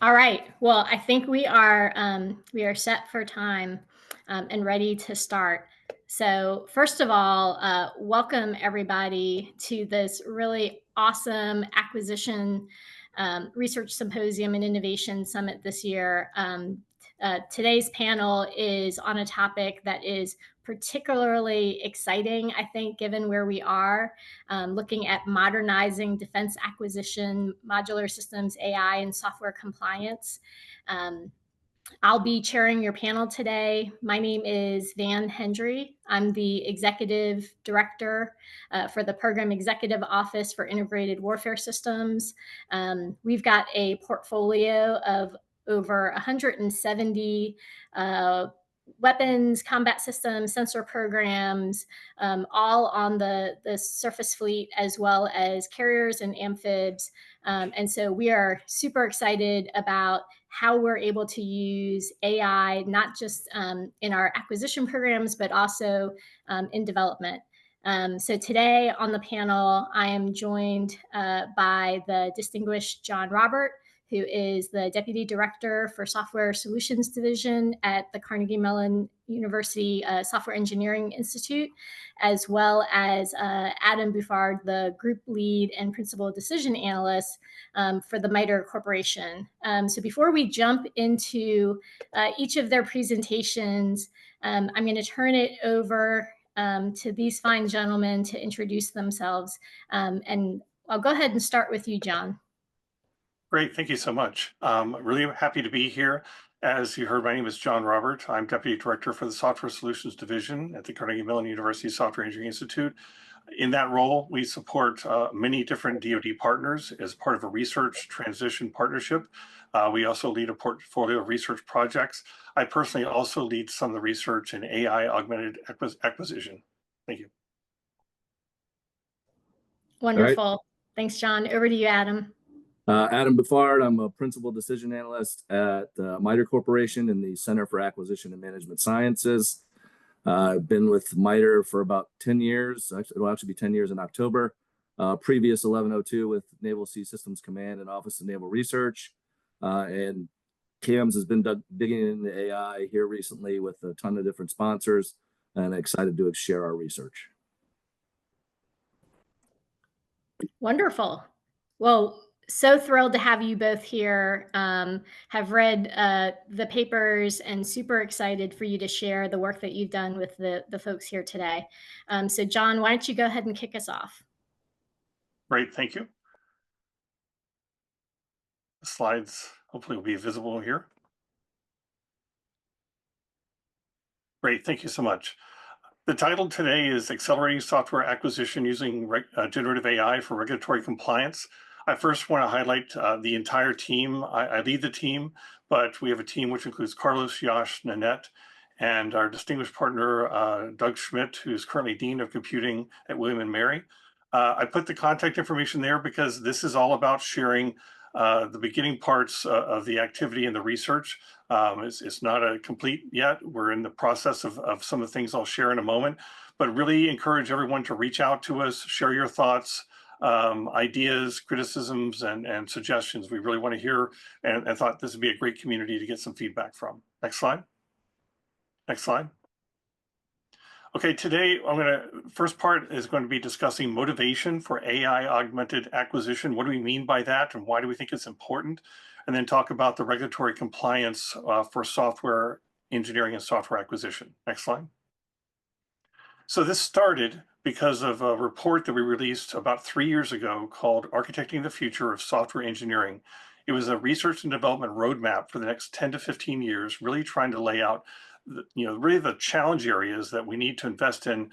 All right. Well, I think we are set for time and ready to start. So, first of all, welcome everybody to this really awesome acquisition research symposium and innovation summit this year. Today's panel is on a topic that is particularly exciting, I think, given where we are, looking at modernizing defense acquisition, modular systems, AI, and software compliance. I'll be chairing your panel today. My name is Hendrey. I'm the Executive Director for the Program Executive Office for Integrated Warfare Systems. We've got a portfolio of over 170 weapons, combat systems, sensor programs, all on the surface fleet, as well as carriers and amphibs. And so we are super excited about how we're able to use AI, not just in our acquisition programs, but also in development. So today on the panel, I am joined by the distinguished John Robert, who is the Deputy Director for Software Solutions Division at the Carnegie Mellon University Software Engineering Institute, as well as Adam Bouffard, the Group Lead and Principal Decision Analyst for the MITRE Corporation. So before we jump into each of their presentations, I'm going to turn it over to these fine gentlemen to introduce themselves. And I'll go ahead and start with you, John. Great, thank you so much. Really happy to be here. As you heard, my name is John Robert. I'm Deputy Director for the Software Solutions Division at the Carnegie Mellon University Software Engineering Institute. In that role, we support many different DoD partners as part of a research transition partnership. We also lead a portfolio of research projects. I personally also lead some of the research in AI augmented acquisition. Thank you. Wonderful. Right. Thanks, John. Over to you, Adam. Adam Bouffard. I'm a Principal Decision Analyst at MITRE Corporation in the Center for Acquisition and Management Sciences. I've been with MITRE for about 10 years. It'll actually be 10 years in October. Previous 1102 with Naval Sea Systems Command and Office of Naval Research. And CAMS has been digging into AI here recently with a ton of different sponsors, and excited to share our research. Wonderful. Well, so thrilled to have you both here. Have read the papers and super excited for you to share the work that you've done with the folks here today. So John, why don't you go ahead and kick us off? Great, thank you. The slides hopefully will be visible here. Great, thank you so much. The title today is Accelerating Software Acquisition Using Generative AI for Regulatory Compliance. I first want to highlight the entire team. I lead the team, but we have a team which includes Carlos, Yash, Nanette, and our distinguished partner, Doug Schmidt, who's currently Dean of Computing at William & Mary. I put the contact information there because this is all about sharing the beginning parts of the activity and the research. It's not a complete yet. We're in the process of some of the things I'll share in a moment, but really encourage everyone to reach out to us, share your thoughts, ideas, criticisms, and suggestions. We really want to hear, and I thought this would be a great community to get some feedback from. Next slide. Next slide. Okay, today first part is going to be discussing motivation for AI augmented acquisition. What do we mean by that, and why do we think it's important? And then talk about the regulatory compliance for software engineering and software acquisition. Next slide. So this started because of a report that we released about 3 years ago called Architecting the Future of Software Engineering. It was a research and development roadmap for the next 10 to 15 years, really trying to lay out really the challenge areas that we need to invest in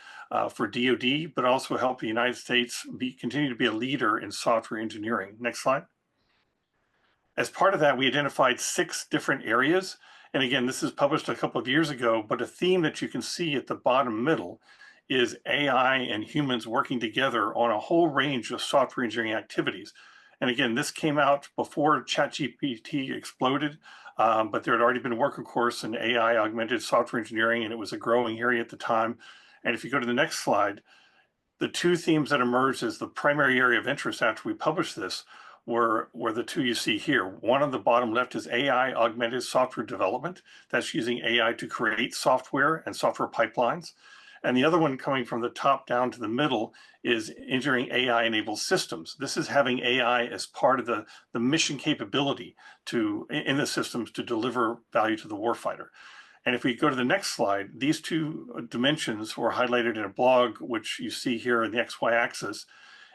for DoD, but also help the United States continue to be a leader in software engineering. Next slide. As part of that, we identified 6 different areas. And again, this is published a couple of years ago, but a theme that you can see at the bottom middle is AI and humans working together on a whole range of software engineering activities. And again, this came out before ChatGPT exploded, but there had already been work, of course, in AI augmented software engineering, and it was a growing area at the time. And if you go to the next slide, the 2 themes that emerged as the primary area of interest after we published this were the two you see here. One on the bottom left is AI augmented software development. That's using AI to create software and software pipelines. And the other one coming from the top down to the middle is engineering AI-enabled systems. This is having AI as part of the mission capability in the systems to deliver value to the warfighter. And if we go to the next slide, these two dimensions were highlighted in a blog, which you see here in the XY axis.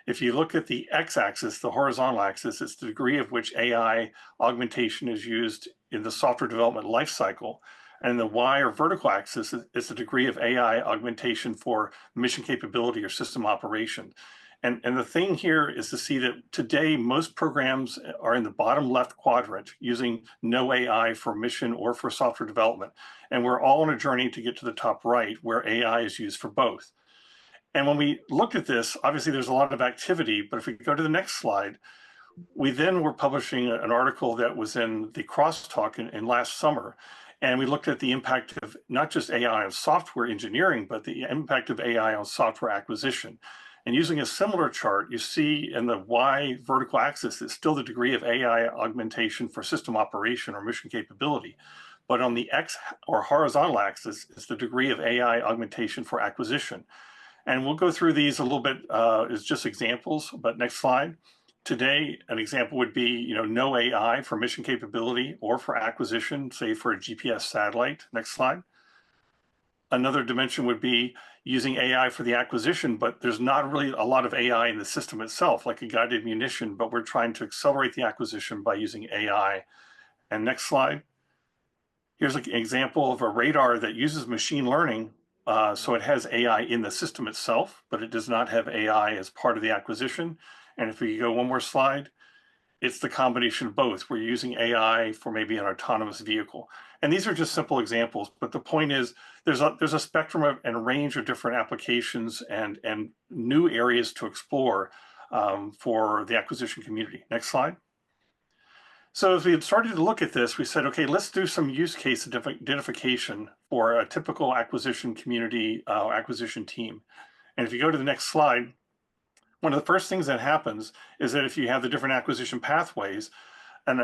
If you look at the x-axis, the horizontal axis, it's the degree of which AI augmentation is used in the software development lifecycle. And the y or vertical axis is the degree of AI augmentation for mission capability or system operation. And the thing here is to see that today, most programs are in the bottom left quadrant using no AI for mission or for software development. And we're all on a journey to get to the top right where AI is used for both. And when we looked at this, obviously there's a lot of activity, but if we go to the next slide, we then were publishing an article that was in the Crosstalk in last summer. And we looked at the impact of not just AI on software engineering, but the impact of AI on software acquisition. And using a similar chart, you see in the Y vertical axis, it's still the degree of AI augmentation for system operation or mission capability. But on the X or horizontal axis, it's the degree of AI augmentation for acquisition. And we'll go through these a little bit as just examples, but next slide. Today, an example would be, no AI for mission capability or for acquisition, say for a GPS satellite. Next slide. Another dimension would be using AI for the acquisition, but there's not really a lot of AI in the system itself, like a guided munition, but we're trying to accelerate the acquisition by using AI. And next slide. Here's an example of a radar that uses machine learning. So it has AI in the system itself, but it does not have AI as part of the acquisition. And if we go one more slide, it's the combination of both. We're using AI for maybe an autonomous vehicle. And these are just simple examples, but the point is there's a spectrum and a range of different applications and new areas to explore for the acquisition community. Next slide. So as we had started to look at this, we said, okay, let's do some use case identification for a typical acquisition community, acquisition team. And if you go to the next slide, one of the first things that happens is that if you have the different acquisition pathways, an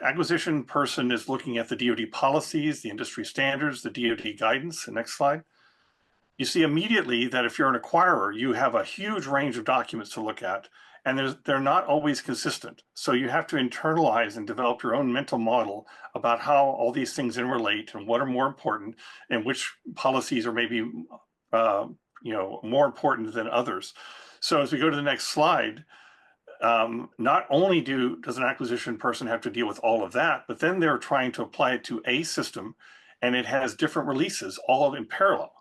acquisition person is looking at the DoD policies, the industry standards, the DoD guidance. The next slide. You see immediately that if you're an acquirer, you have a huge range of documents to look at, and they're not always consistent. So you have to internalize and develop your own mental model about how all these things interrelate and what are more important and which policies are maybe more important than others. So as we go to the next slide, not only does an acquisition person have to deal with all of that, but then they're trying to apply it to a system, and it has different releases all in parallel.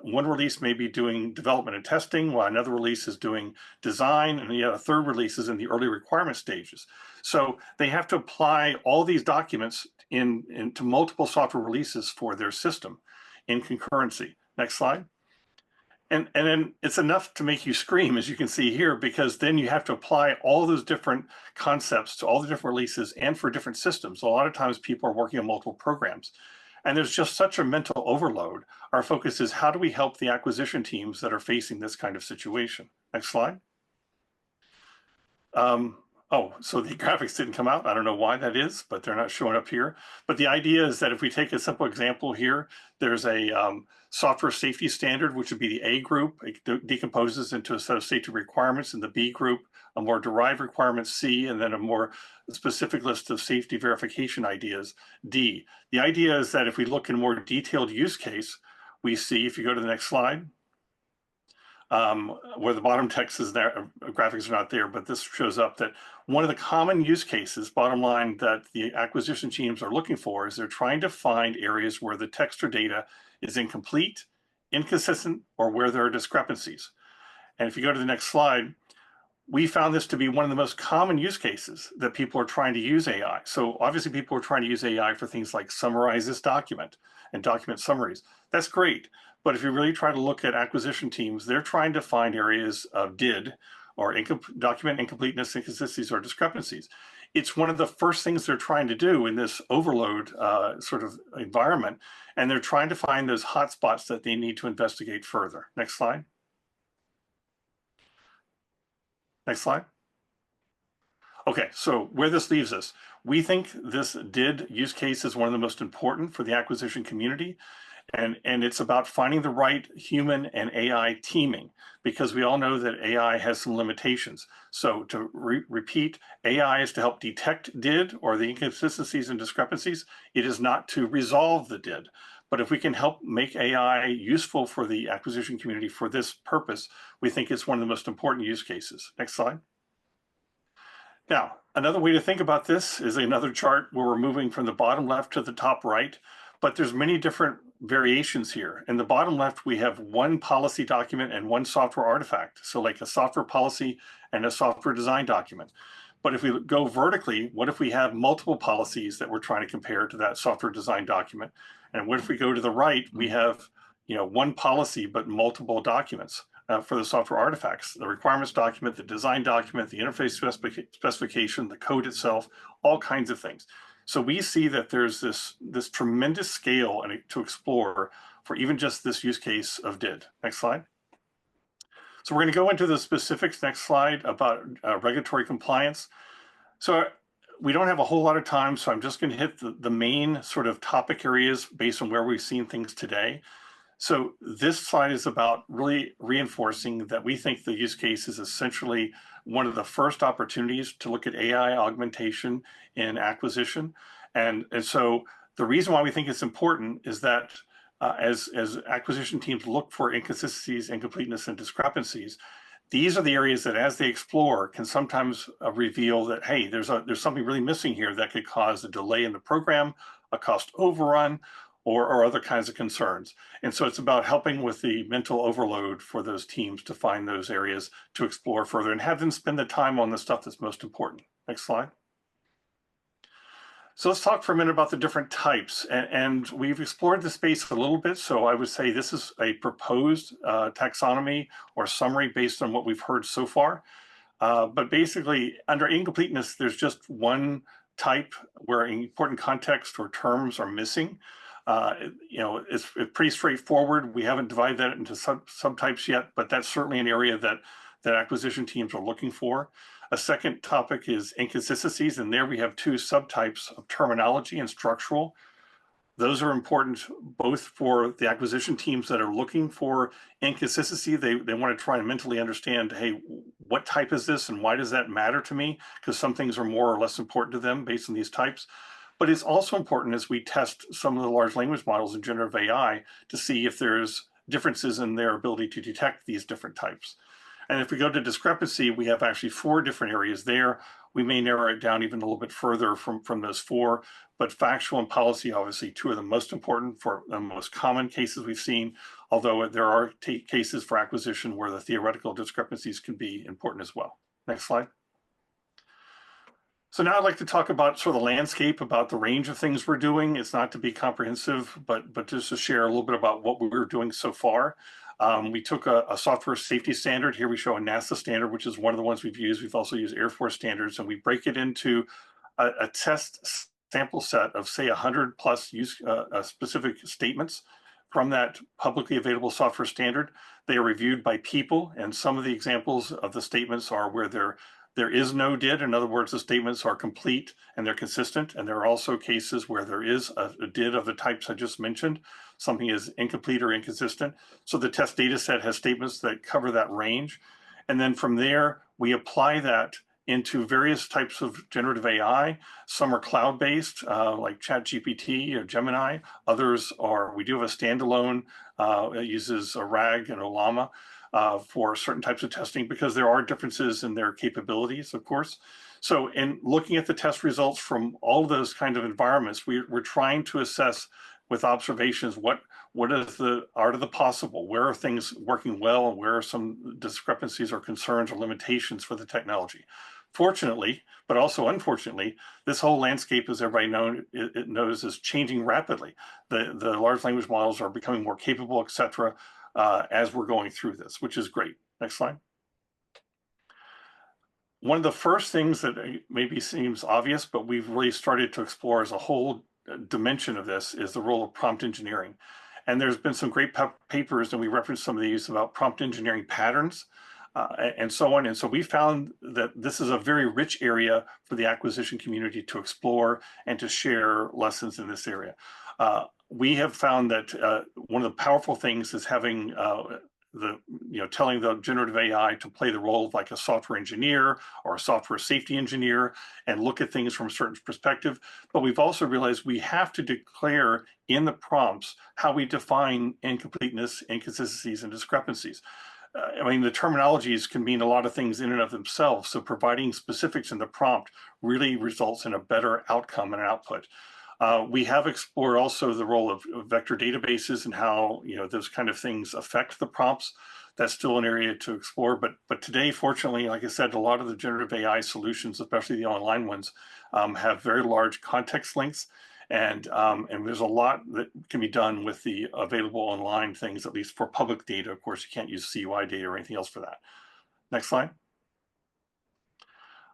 One release may be doing development and testing, while another release is doing design, and a third release is in the early requirement stages. So they have to apply all these documents into multiple software releases for their system in concurrency. Next slide. And then it's enough to make you scream, as you can see here, because then you have to apply all those different concepts to all the different releases and for different systems. A lot of times people are working on multiple programs. And there's just such a mental overload. Our focus is how do we help the acquisition teams that are facing this kind of situation? Next slide. So the graphics didn't come out. I don't know why that is, but they're not showing up here. But the idea is that if we take a simple example here, there's a software safety standard, which would be the A group. It decomposes into a set of safety requirements. In the B group, a more derived requirement, C, and then a more specific list of safety verification ideas, D. The idea is that if we look in more detailed use case, we see, if you go to the next slide, where the bottom text is there, graphics are not there, but this shows up that one of the common use cases, bottom line, that the acquisition teams are looking for is they're trying to find areas where the text or data is incomplete, inconsistent, or where there are discrepancies. And if you go to the next slide, we found this to be one of the most common use cases that people are trying to use AI. So obviously people are trying to use AI for things like summarize this document and document summaries. That's great. But if you really try to look at acquisition teams, they're trying to find areas of DID or document incompleteness, inconsistencies, or discrepancies. It's one of the first things they're trying to do in this overload sort of environment. And they're trying to find those hot spots that they need to investigate further. Next slide. Next slide. Okay, so where this leaves us, we think this did use case is one of the most important for the acquisition community. And it's about finding the right human and AI teaming, because we all know that AI has some limitations. So to repeat, AI is to help detect did or the inconsistencies and discrepancies. It is not to resolve the did. But if we can help make AI useful for the acquisition community for this purpose, we think it's one of the most important use cases. Next slide. Now, another way to think about this is another chart where we're moving from the bottom left to the top right, but there's many different variations here. In the bottom left, we have one policy document and one software artifact. So like a software policy and a software design document. But if we go vertically, what if we have multiple policies that we're trying to compare to that software design document? And what if we go to the right, we have, one policy, but multiple documents for the software artifacts, the requirements document, the design document, the interface specification, the code itself, all kinds of things. So we see that there's this tremendous scale to explore for even just this use case of did. Next slide. So we're going to go into the specifics next slide about regulatory compliance. So we don't have a whole lot of time, so I'm just going to hit the main sort of topic areas based on where we've seen things today. So this slide is about really reinforcing that we think the use case is essentially one of the first opportunities to look at AI augmentation in acquisition. And so the reason why we think it's important is that as acquisition teams look for inconsistencies, incompleteness, and discrepancies, these are the areas that as they explore can sometimes reveal that, hey, there's something really missing here that could cause a delay in the program, a cost overrun, or other kinds of concerns. And so it's about helping with the mental overload for those teams to find those areas to explore further and have them spend the time on the stuff that's most important. Next slide. So let's talk for a minute about the different types. And we've explored the space a little bit. So I would say this is a proposed taxonomy or summary based on what we've heard so far. But basically, under incompleteness, there's just one type where important context or terms are missing. It's pretty straightforward. We haven't divided that into subtypes yet, but that's certainly an area that acquisition teams are looking for. A second topic is inconsistencies, and there we have two subtypes of terminology and structural. Those are important both for the acquisition teams that are looking for inconsistency. They want to try and mentally understand, hey, what type is this and why does that matter to me? Because some things are more or less important to them based on these types. But it's also important as we test some of the large language models in generative AI to see if there's differences in their ability to detect these different types. And if we go to discrepancy, we have actually 4 different areas there. We may narrow it down even a little bit further from those 4, but factual and policy, obviously 2 of the most important for the most common cases we've seen, although there are cases for acquisition where the theoretical discrepancies can be important as well. Next slide. So now I'd like to talk about sort of the landscape, about the range of things we're doing. It's not to be comprehensive, but just to share a little bit about what we're doing so far. We took a software safety standard. Here we show a NASA standard, which is one of the ones we've used. We've also used Air Force standards, and we break it into a test sample set of, say, 100 plus specific statements from that publicly available software standard. They are reviewed by people, and some of the examples of the statements are where there is no did. In other words, the statements are complete and they're consistent. And there are also cases where there is a did of the types I just mentioned. Something is incomplete or inconsistent. So the test data set has statements that cover that range. And then from there, we apply that into various types of generative AI. Some are cloud-based, like ChatGPT or Gemini. Others are, we do have a standalone, it uses a RAG and Olama. For certain types of testing, because there are differences in their capabilities, of course. So in looking at the test results from all of those kind of environments, we're trying to assess with observations what is the art of the possible, where are things working well, and where are some discrepancies or concerns or limitations for the technology. Fortunately, but also unfortunately, this whole landscape, as everybody knows, is changing rapidly. The large language models are becoming more capable, et cetera. As we're going through this, which is great. Next slide. One of the first things that maybe seems obvious, but we've really started to explore as a whole dimension of this is the role of prompt engineering. And there's been some great papers, and we referenced some of these about prompt engineering patterns. and so on. And so we found that this is a very rich area for the acquisition community to explore and to share lessons in this area. We have found that one of the powerful things is having telling the generative AI to play the role of like a software engineer or a software safety engineer and look at things from a certain perspective. But we've also realized we have to declare in the prompts how we define incompleteness, inconsistencies, and discrepancies. I mean, the terminologies can mean a lot of things in and of themselves. So providing specifics in the prompt really results in a better outcome and output. We have explored also the role of vector databases and how those kind of things affect the prompts. That's still an area to explore. But today, fortunately, like I said, a lot of the generative AI solutions, especially the online ones, have very large context lengths. And there's a lot that can be done with the available online things, at least for public data. Of course, you can't use CUI data or anything else for that. Next slide.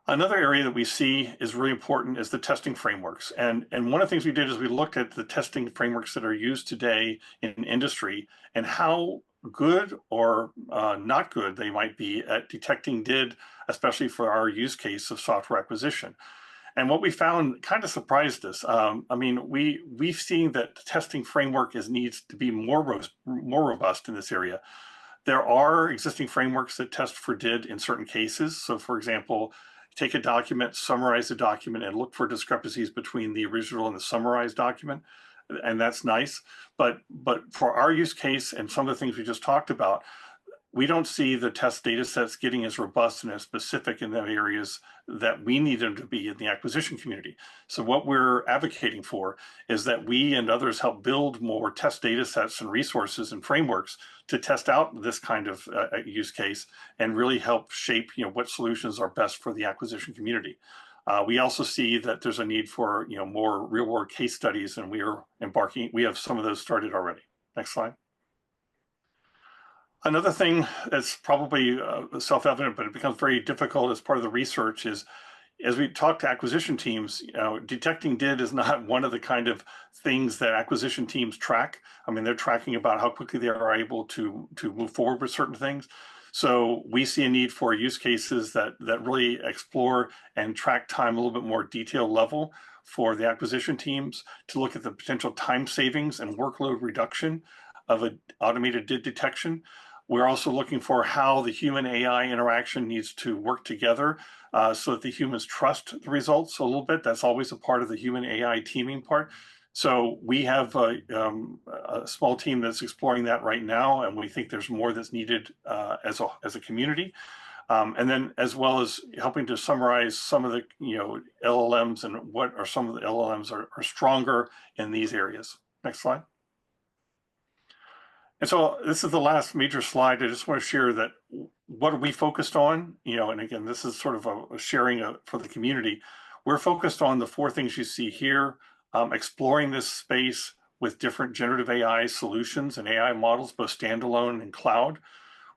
Another area that we see is really important is the testing frameworks. And one of the things we did is we looked at the testing frameworks that are used today in industry and how good or not good they might be at detecting DID, especially for our use case of software acquisition. And what we found kind of surprised us. I mean, we've seen that the testing framework needs to be more robust in this area. There are existing frameworks that test for DID in certain cases. So for example, take a document, summarize the document, and look for discrepancies between the original and the summarized document. And that's nice. But for our use case and some of the things we just talked about, we don't see the test data sets getting as robust and as specific in the areas that we need them to be in the acquisition community. So what we're advocating for is that we and others help build more test data sets and resources and frameworks to test out this kind of use case and really help shape what solutions are best for the acquisition community. We also see that there's a need for more real-world case studies, and we have some of those started already. Next slide. Another thing that's probably self-evident, but it becomes very difficult as part of the research is, as we talk to acquisition teams, detecting DID is not one of the kind of things that acquisition teams track. I mean, they're tracking about how quickly they are able to move forward with certain things. So we see a need for use cases that really explore and track time a little bit more detailed level for the acquisition teams to look at the potential time savings and workload reduction of an automated DID detection. We're also looking for how the human AI interaction needs to work together so that the humans trust the results a little bit. That's always a part of the human AI teaming part. So we have a small team that's exploring that right now, and we think there's more that's needed as a community. And then as well as helping to summarize some of the LLMs and what are some of the LLMs are stronger in these areas. Next slide. And so this is the last major slide. I just want to share that what are we focused on? And again, this is sort of a sharing for the community. We're focused on the 4 things you see here, exploring this space with different generative AI solutions and AI models, both standalone and cloud.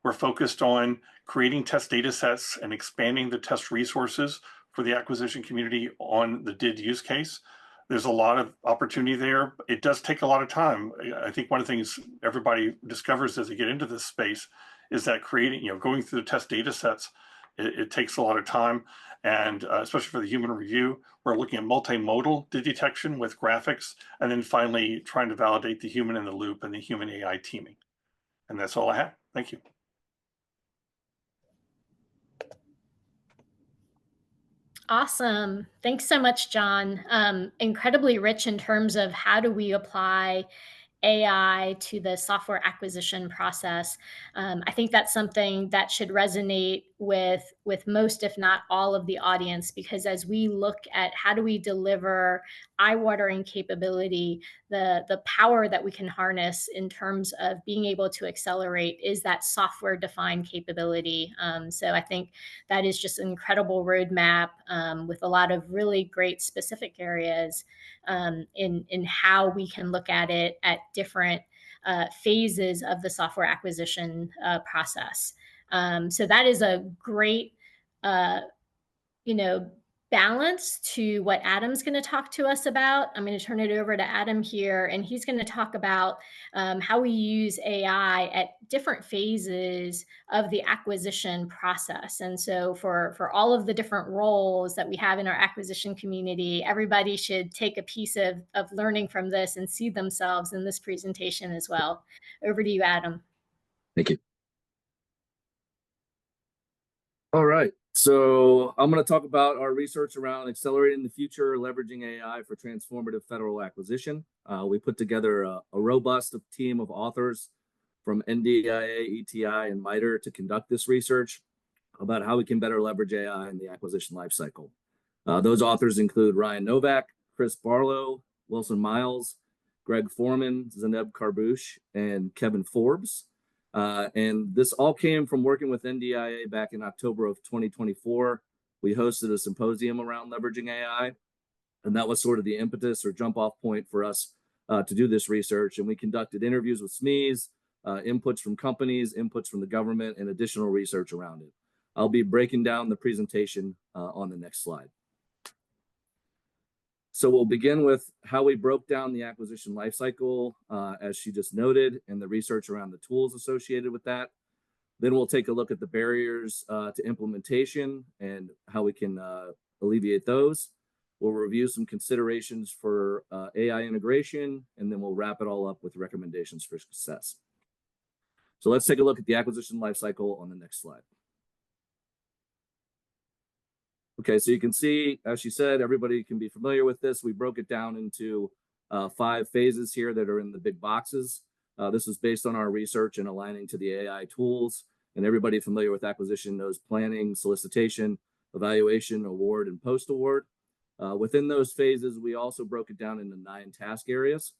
We're focused on creating test data sets and expanding the test resources for the acquisition community on the DID use case. There's a lot of opportunity there. It does take a lot of time. I think one of the things everybody discovers as they get into this space is that going through the test data sets, it takes a lot of time. And especially for the human review, we're looking at multimodal DID detection with graphics, and then finally trying to validate the human in the loop and the human AI teaming. And that's all I have. Thank you. Awesome. Thanks so much, John. Incredibly rich in terms of how do we apply AI to the software acquisition process. I think that's something that should resonate with most, if not all, of the audience, because as we look at how do we deliver eye-watering capability, the power that we can harness in terms of being able to accelerate is that software-defined capability. So I think that is just an incredible roadmap with a lot of really great specific areas in how we can look at it at different phases of the software acquisition process. So that is a great, balance to what Adam's going to talk to us about. I'm going to turn it over to Adam here, and he's going to talk about how we use AI at different phases of the acquisition process. And so for all of the different roles that we have in our acquisition community, everybody should take a piece of learning from this and see themselves in this presentation as well. Over to you, Adam. Thank you. All right. So I'm going to talk about our research around accelerating the future, leveraging AI for transformative federal acquisition. We put together a robust team of authors from NDIA, ETI, and MITRE to conduct this research about how we can better leverage AI in the acquisition lifecycle. Those authors include Ryan Novak, Chris Barlow, Wilson Miles, Greg Foreman, Zeneb Karbouche, and Kevin Forbes. And this all came from working with NDIA back in October of 2024. We hosted a symposium around leveraging AI, and that was sort of the impetus or jump off point for us to do this research. And we conducted interviews with SMEs, inputs from companies, inputs from the government, and additional research around it. I'll be breaking down the presentation on the next slide. So we'll begin with how we broke down the acquisition lifecycle, as she just noted, and the research around the tools associated with that. Then we'll take a look at the barriers to implementation and how we can alleviate those. We'll review some considerations for AI integration, and then we'll wrap it all up with recommendations for success. So let's take a look at the acquisition lifecycle on the next slide. Okay, so you can see, as she said, everybody can be familiar with this. We broke it down into 5 phases here that are in the big boxes. This is based on our research and aligning to the AI tools. And everybody familiar with acquisition knows planning, solicitation, evaluation, award, and post-award. Within those phases, we also broke it down into 9 task areas.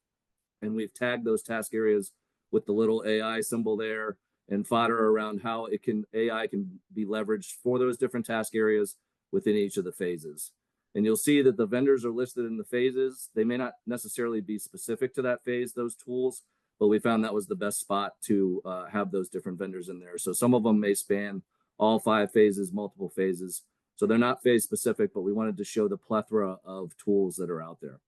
And we've tagged those task areas with the little AI symbol there and fodder around how AI can be leveraged for those different task areas within each of the phases. And you'll see that the vendors are listed in the phases. They may not necessarily be specific to that phase, those tools, but we found that was the best spot to have those different vendors in there. So some of them may span all 5 phases, multiple phases. So they're not phase specific, but we wanted to show the plethora of tools that are out there.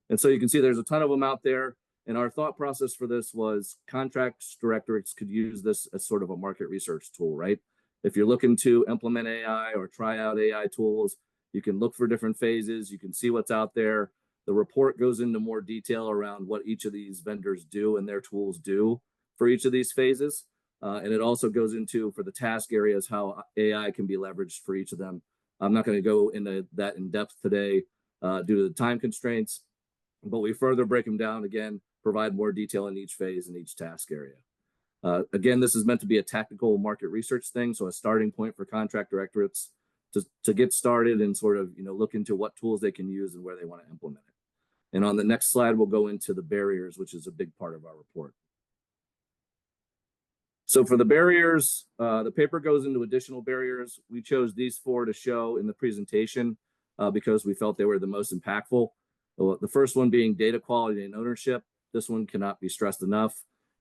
And so you can see there's a ton of them out there. And our thought process for this was contracts directorates could use this as sort of a market research tool, right? If you're looking to implement AI or try out AI tools, you can look for different phases. You can see what's out there. The report goes into more detail around what each of these vendors do and their tools do for each of these phases. And it also goes into, for the task areas, how AI can be leveraged for each of them. I'm not going to go into that in depth today due to the time constraints, but we further break them down again, provide more detail in each phase and each task area. Again, this is meant to be a tactical market research thing, so a starting point for contract directorates to get started and sort of look into what tools they can use and where they want to implement it. And on the next slide, we'll go into the barriers, which is a big part of our report. So for the barriers, the paper goes into additional barriers. We chose these 4 to show in the presentation because we felt they were the most impactful. The first one being data quality and ownership. This one cannot be stressed enough.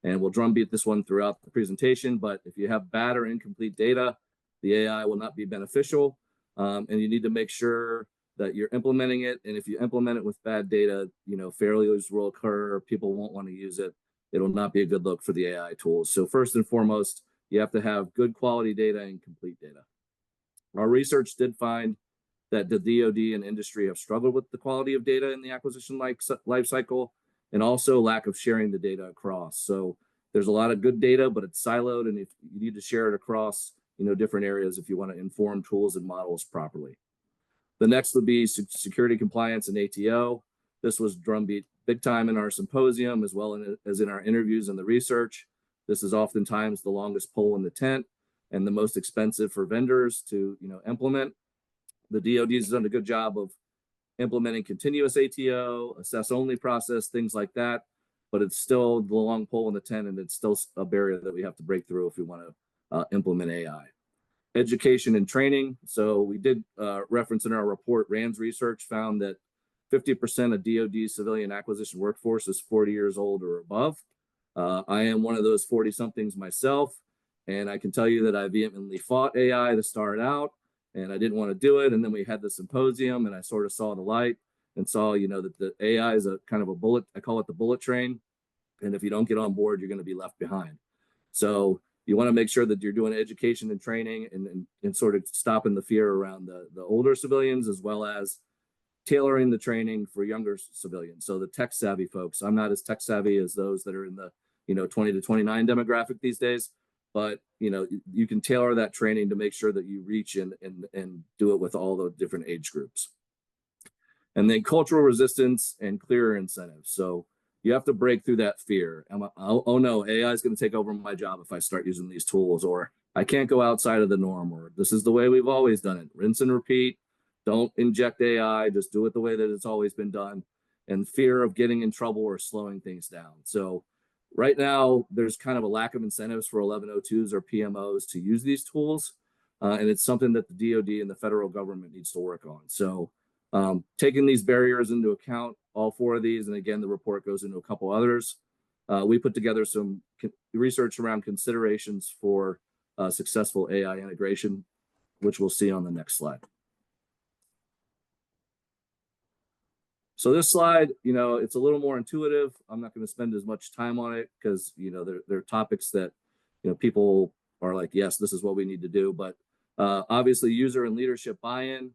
And we'll drumbeat this one throughout the presentation, but if you have bad or incomplete data, the AI will not be beneficial. And you need to make sure that you're implementing it. And if you implement it with bad data, failures will occur, people won't want to use it. It'll not be a good look for the AI tools. So first and foremost, you have to have good quality data and complete data. Our research did find that the DoD and industry have struggled with the quality of data in the acquisition life cycle, and also lack of sharing the data across. So there's a lot of good data, but it's siloed, and if you need to share it across different areas if you want to inform tools and models properly. The next would be security compliance and ATO. This was drumbeat big time in our symposium as well as in our interviews and the research. This is oftentimes the longest pole in the tent and the most expensive for vendors to implement. The DoD has done a good job of implementing continuous ATO, assess-only process, things like that, but it's still the long pole in the tent, and it's still a barrier that we have to break through if we want to implement AI. Education and training. So we did reference in our report, RAND's research found that 50% of DoD civilian acquisition workforce is 40 years old or above. I am one of those 40-somethings myself, and I can tell you that I vehemently fought AI to start out, and I didn't want to do it. And then we had the symposium, and I sort of saw the light and saw, that the AI is a kind of a bullet. I call it the bullet train. And if you don't get on board, you're going to be left behind. So you want to make sure that you're doing education and training and sort of stopping the fear around the older civilians, as well as tailoring the training for younger civilians. So the tech savvy folks, I'm not as tech savvy as those that are in the 20 to 29 demographic these days, but you can tailor that training to make sure that you reach and do it with all the different age groups. And then cultural resistance and clearer incentives. So you have to break through that fear. Oh no, AI is going to take over my job if I start using these tools, or I can't go outside of the norm, or this is the way we've always done it. Rinse and repeat. Don't inject AI, just do it the way that it's always been done. And fear of getting in trouble or slowing things down. So right now, there's kind of a lack of incentives for 1102s or PMOs to use these tools. And it's something that the DoD and the federal government needs to work on. So taking these barriers into account, all 4 of these, and again, the report goes into a couple others. We put together some research around considerations for successful AI integration, which we'll see on the next slide. So this slide, it's a little more intuitive. I'm not going to spend as much time on it because, there are topics that, people are like, yes, this is what we need to do. But obviously, user and leadership buy-in.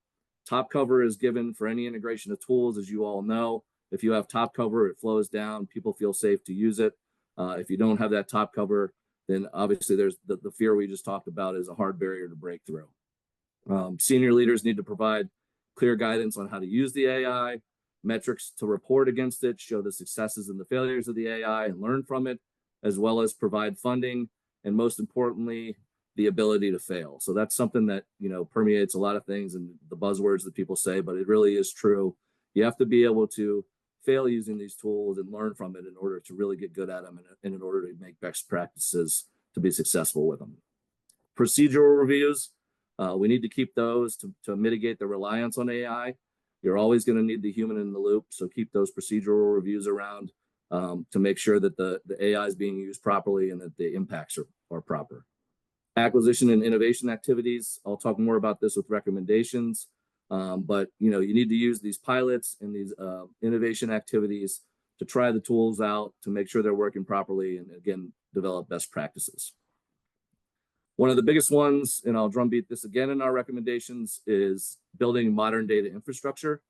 Top cover is given for any integration of tools, as you all know. If you have top cover, it flows down. People feel safe to use it. If you don't have that top cover, then obviously there's the fear we just talked about is a hard barrier to break through. Senior leaders need to provide clear guidance on how to use the AI, metrics to report against it, show the successes and the failures of the AI and learn from it, as well as provide funding, and most importantly, the ability to fail. So that's something that, permeates a lot of things and the buzzwords that people say, but it really is true. You have to be able to fail using these tools and learn from it in order to really get good at them and in order to make best practices to be successful with them. Procedural reviews, we need to keep those to mitigate the reliance on AI. You're always going to need the human in the loop, so keep those procedural reviews around to make sure that the AI is being used properly and that the impacts are proper. Acquisition and innovation activities, I'll talk more about this with recommendations, but you need to use these pilots and these innovation activities to try the tools out to make sure they're working properly and again, develop best practices. One of the biggest ones, and I'll drumbeat this again in our recommendations, is building modern data infrastructure.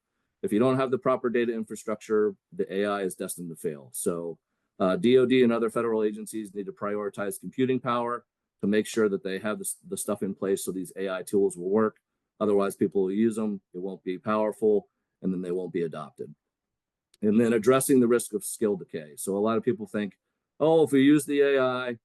If you don't have the proper data infrastructure, the AI is destined to fail. So DoD and other federal agencies need to prioritize computing power to make sure that they have the stuff in place so these AI tools will work. Otherwise, people will use them, it won't be powerful, and then they won't be adopted. And then addressing the risk of skill decay. So a lot of people think, oh, if we use the AI,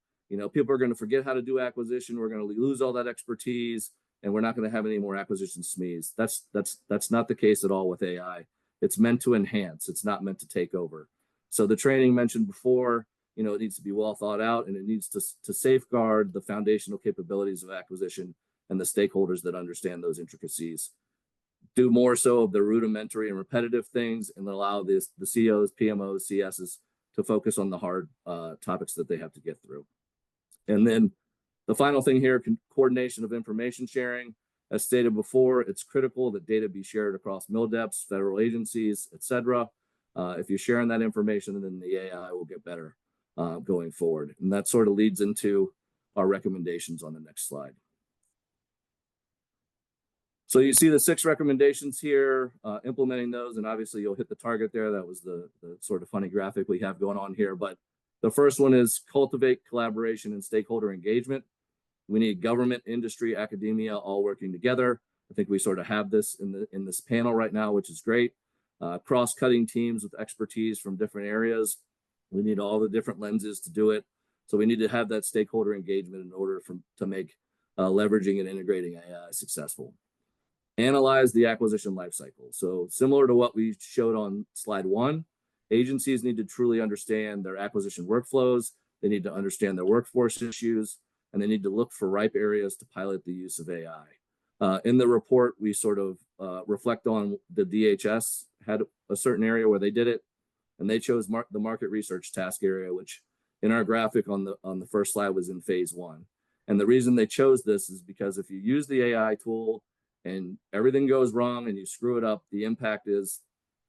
people are going to forget how to do acquisition. We're going to lose all that expertise, and we're not going to have any more acquisition SMEs. That's not the case at all with AI. It's meant to enhance. It's not meant to take over. So the training mentioned before, it needs to be well thought out, and it needs to safeguard the foundational capabilities of acquisition and the stakeholders that understand those intricacies. Do more so of the rudimentary and repetitive things, and allow the COs, PMOs, CSs to focus on the hard topics that they have to get through. And then the final thing here, coordination of information sharing. As stated before, it's critical that data be shared across MILDEPs, federal agencies, etc. If you're sharing that information, then the AI will get better going forward. And that sort of leads into our recommendations on the next slide. So you see the 6 recommendations here, implementing those, and obviously you'll hit the target there. That was the sort of funny graphic we have going on here. But the first one is cultivate collaboration and stakeholder engagement. We need government, industry, academia all working together. I think we sort of have this in this panel right now, which is great. Cross-cutting teams with expertise from different areas. We need all the different lenses to do it. So we need to have that stakeholder engagement in order to make leveraging and integrating AI successful. Analyze the acquisition lifecycle. So similar to what we showed on slide 1, agencies need to truly understand their acquisition workflows. They need to understand their workforce issues, and they need to look for ripe areas to pilot the use of AI. In the report, we sort of reflect on the DHS had a certain area where they did it, and they chose the market research task area, which in our graphic on the first slide was in phase 1. And the reason they chose this is because if you use the AI tool and everything goes wrong and you screw it up, the impact is,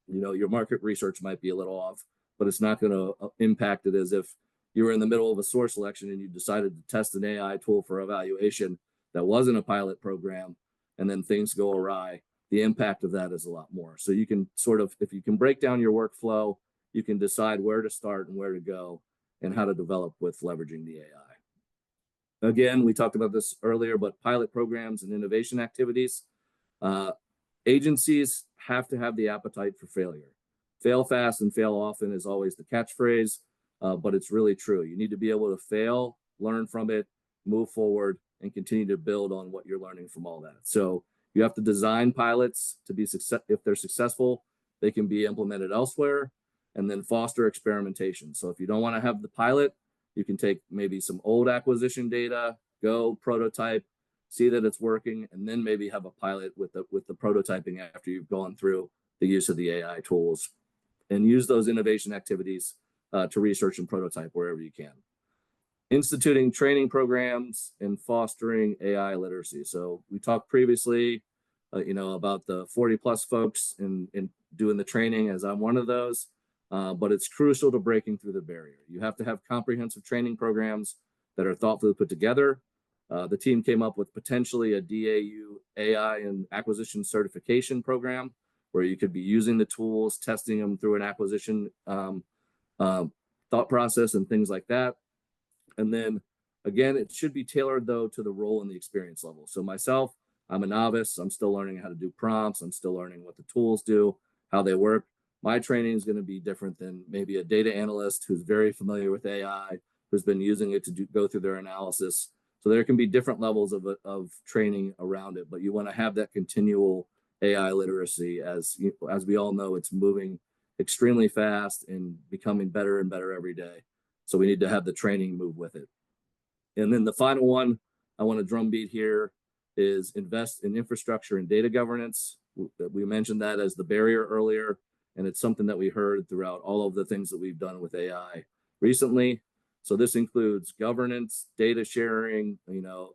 your market research might be a little off, but it's not going to impact it as if you were in the middle of a source selection and you decided to test an AI tool for evaluation that wasn't a pilot program, and then things go awry. The impact of that is a lot more. So you can if you can break down your workflow, you can decide where to start and where to go and how to develop with leveraging the AI. Again, we talked about this earlier, but pilot programs and innovation activities, agencies have to have the appetite for failure. Fail fast and fail often is always the catchphrase, but it's really true. You need to be able to fail, learn from it, move forward, and continue to build on what you're learning from all that. So you have to design pilots to be if they're successful, they can be implemented elsewhere, and then foster experimentation. So if you don't want to have the pilot, you can take maybe some old acquisition data, go prototype, see that it's working, and then maybe have a pilot with the prototyping after you've gone through the use of the AI tools, and use those innovation activities to research and prototype wherever you can. Instituting training programs and fostering AI literacy. So we talked previously, about the 40 plus folks in doing the training, as I'm one of those, but it's crucial to breaking through the barrier. You have to have comprehensive training programs that are thoughtfully put together. The team came up with potentially a DAU AI and acquisition certification program where you could be using the tools, testing them through an acquisition thought process and things like that. And then again, it should be tailored though to the role and the experience level. So myself, I'm a novice. I'm still learning how to do prompts. I'm still learning what the tools do, how they work. My training is going to be different than maybe a data analyst who's very familiar with AI, who's been using it to go through their analysis. So there can be different levels of training around it, but you want to have that continual AI literacy. As we all know, it's moving extremely fast and becoming better and better every day. So we need to have the training move with it. And then the final one I want to drumbeat here is invest in infrastructure and data governance. We mentioned that as the barrier earlier, and it's something that we heard throughout all of the things that we've done with AI recently. So this includes governance, data sharing,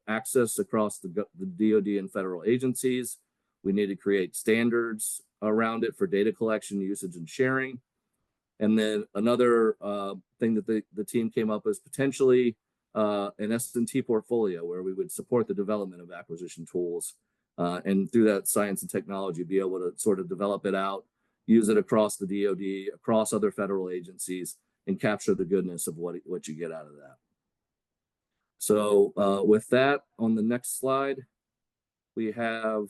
access across the DoD and federal agencies. We need to create standards around it for data collection, usage, and sharing. And then another thing that the team came up with, potentially an S&T portfolio where we would support the development of acquisition tools, and through that science and technology, be able to sort of develop it out, use it across the DoD, across other federal agencies, and capture the goodness of what you get out of that. So with that, on the next slide, we have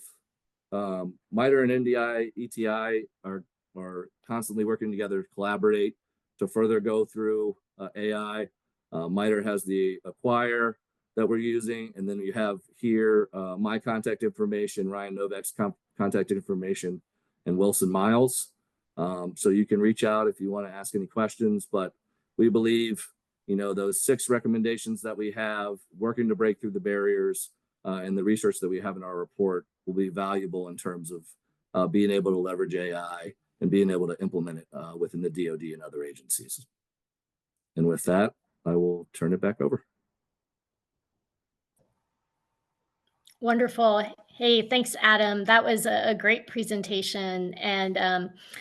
MITRE and NDI, ETI are constantly working together to collaborate to further go through AI. MITRE has the acquire that we're using, and then you have here my contact information, Ryan Novak's contact information, and Wilson Miles. So you can reach out if you want to ask any questions, but we believe, those 6 recommendations that we have, working to break through the barriers, and the research that we have in our report will be valuable in terms of being able to leverage AI and being able to implement it within the DoD and other agencies. And with that, I will turn it back over. Wonderful. Hey, thanks, Adam. That was a great presentation. And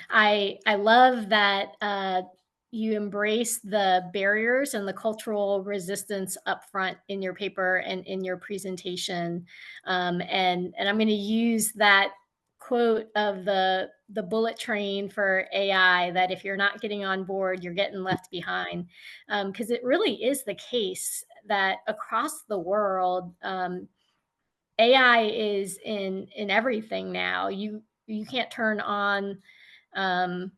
I love that you embrace the barriers and the cultural resistance up front in your paper and in your presentation. And I'm going to use that quote of the bullet train for AI, that if you're not getting on board, you're getting left behind. Because it really is the case that across the world, AI is in everything now. You can't turn on the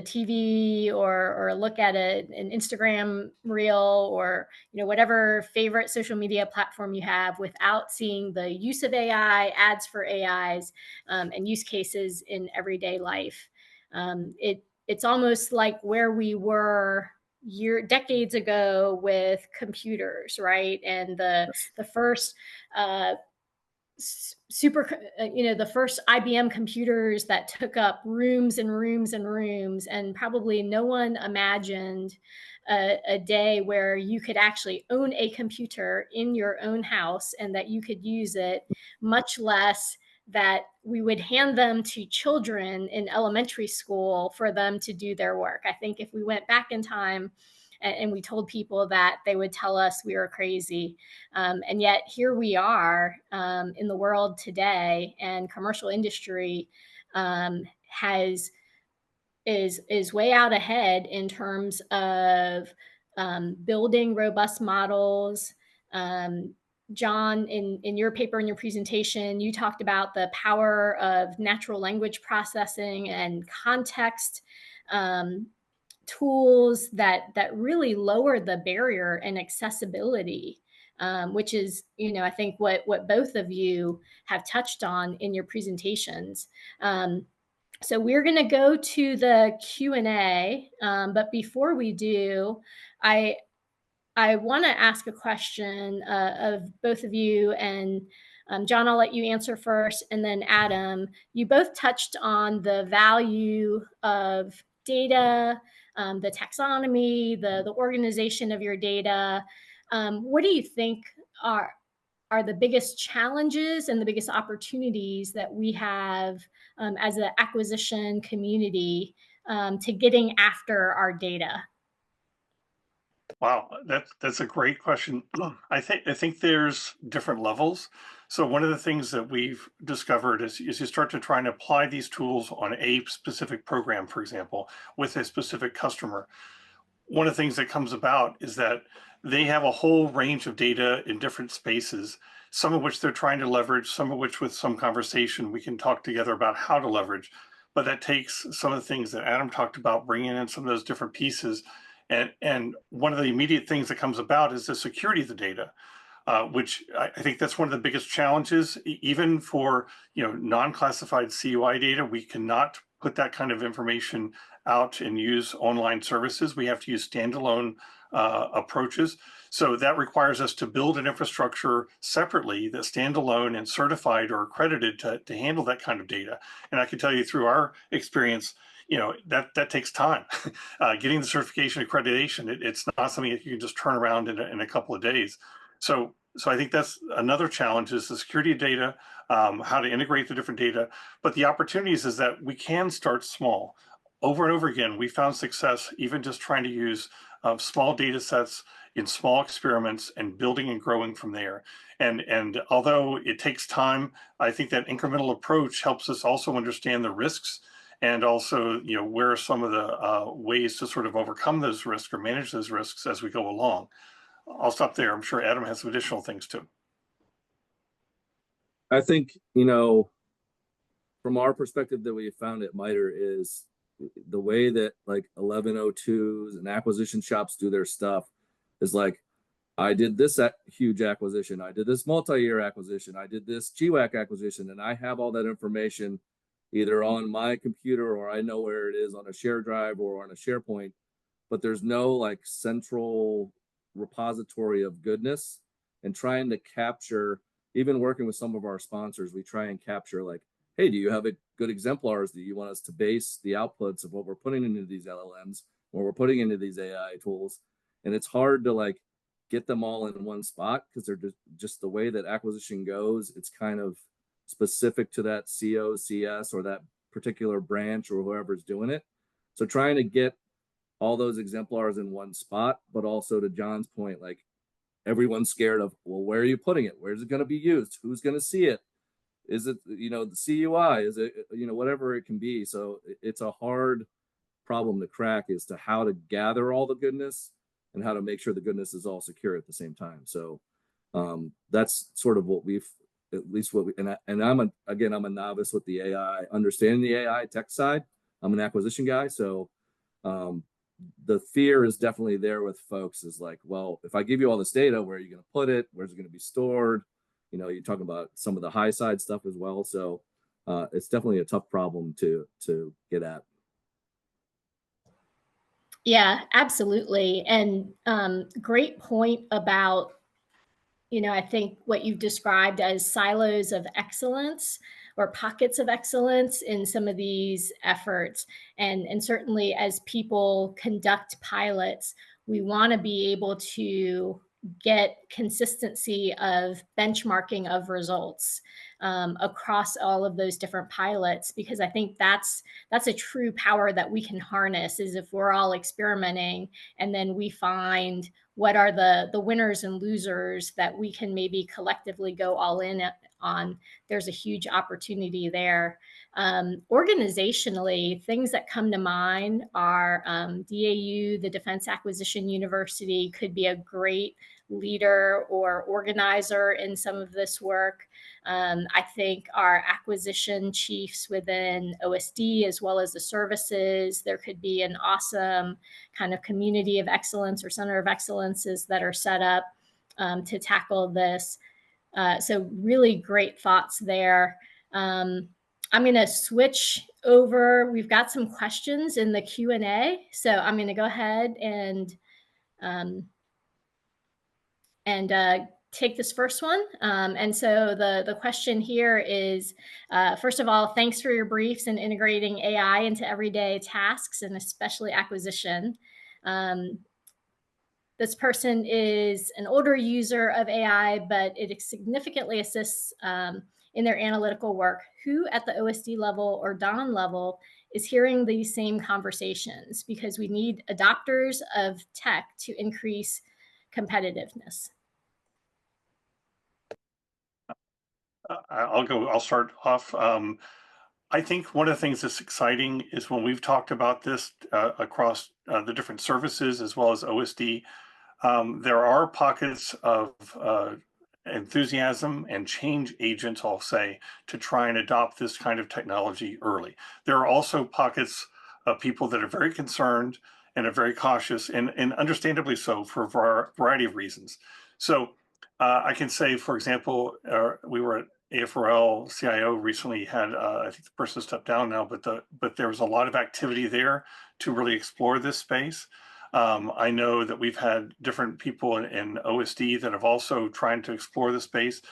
TV or look at an Instagram reel or whatever favorite social media platform you have without seeing the use of AI, ads for AIs, and use cases in everyday life. It's almost like where we were decades ago with computers, right? And the first the first IBM computers that took up rooms and rooms and rooms, and probably no one imagined a day where you could actually own a computer in your own house and that you could use it, much less that we would hand them to children in elementary school for them to do their work. I think if we went back in time and we told people that, they would tell us we were crazy. And yet here we are in the world today, and commercial industry is way out ahead in terms of building robust models. John, in your paper, in your presentation, you talked about the power of natural language processing and context tools that really lower the barrier and accessibility, which is, I think what both of you have touched on in your presentations. So we're going to go to the Q&A, but before we do, I want to ask a question of both of you, and John, I'll let you answer first, and then Adam, you both touched on the value of data, the taxonomy, the organization of your data. What do you think are the biggest challenges and the biggest opportunities that we have as an acquisition community to getting after our data? Wow, that's a great question. I think there's different levels. So one of the things that we've discovered is you start to try and apply these tools on a specific program, for example, with a specific customer. One of the things that comes about is that they have a whole range of data in different spaces, some of which they're trying to leverage, some of which with some conversation we can talk together about how to leverage. But that takes some of the things that Adam talked about, bringing in some of those different pieces. And one of the immediate things that comes about is the security of the data, which I think that's one of the biggest challenges. Even for non-classified CUI data, we cannot put that kind of information out and use online services. We have to use standalone approaches. So that requires us to build an infrastructure separately that's standalone and certified or accredited to handle that kind of data. And I can tell you through our experience, that takes time. Getting the certification accreditation, it's not something that you can just turn around in a couple of days. So I think that's another challenge, is the security of data, how to integrate the different data. But the opportunities is that we can start small. Over and over again, we found success even just trying to use small data sets in small experiments and building and growing from there. And although it takes time, I think that incremental approach helps us also understand the risks, and also, where are some of the ways to sort of overcome those risks or manage those risks as we go along. I'll stop there. I'm sure Adam has some additional things too. I think, from our perspective that we found at MITRE is the way that like 1102s and acquisition shops do their stuff is like, I did this huge acquisition, I did this multi-year acquisition, I did this GWAC acquisition, and I have all that information either on my computer or I know where it is on a share drive or on a SharePoint, but there's no like central repository of goodness. And trying to capture, even working with some of our sponsors, we try and capture like, hey, do you have a good exemplars that you want us to base the outputs of what we're putting into these LLMs, or we're putting into these AI tools? And it's hard to like get them all in one spot because they're just the way that acquisition goes. It's kind of specific to that CO, CS, or that particular branch or whoever's doing it. So trying to get all those exemplars in one spot, but also to John's point, like everyone's scared of, well, where are you putting it? Where's it going to be used? Who's going to see it? Is it, the CUI? Is it, whatever it can be. So it's a hard problem to crack as to how to gather all the goodness and how to make sure the goodness is all secure at the same time. So that's sort of what we've, at least what we, and I'm a novice with the AI, understanding the AI tech side. I'm an acquisition guy. So the fear is definitely there with folks, is like, well, if I give you all this data, where are you going to put it? Where's it going to be stored? You're talking about some of the high side stuff as well. So it's definitely a tough problem to get at. Yeah, absolutely. And great point about, I think what you've described as silos of excellence or pockets of excellence in some of these efforts. And certainly as people conduct pilots, we want to be able to get consistency of benchmarking of results across all of those different pilots, because I think that's a true power that we can harness, is if we're all experimenting and then we find what are the winners and losers that we can maybe collectively go all in on. There's a huge opportunity there. Organizationally, things that come to mind are DAU, the Defense Acquisition University, could be a great leader or organizer in some of this work. I think our acquisition chiefs within OSD, as well as the services, there could be an awesome kind of community of excellence or center of excellences that are set up to tackle this. So really great thoughts there. I'm going to switch over. We've got some questions in the Q&A. So I'm going to go ahead and take this first one. And so the question here is, first of all, thanks for your briefs and integrating AI into everyday tasks, and especially acquisition. This person is an older user of AI, but it significantly assists in their analytical work. Who at the OSD level or Don level is hearing these same conversations? Because we need adopters of tech to increase competitiveness. I'll start off. I think one of the things that's exciting is when we've talked about this across the different services as well as OSD, there are pockets of enthusiasm and change agents, I'll say, to try and adopt this kind of technology early. There are also pockets of people that are very concerned and are very cautious, and understandably so, for a variety of reasons. So I can say, for example, we were at AFRL CIO recently had, I think the person stepped down now, but there was a lot of activity there to really explore this space. I know that we've had different people in OSD that have also tried to explore the space.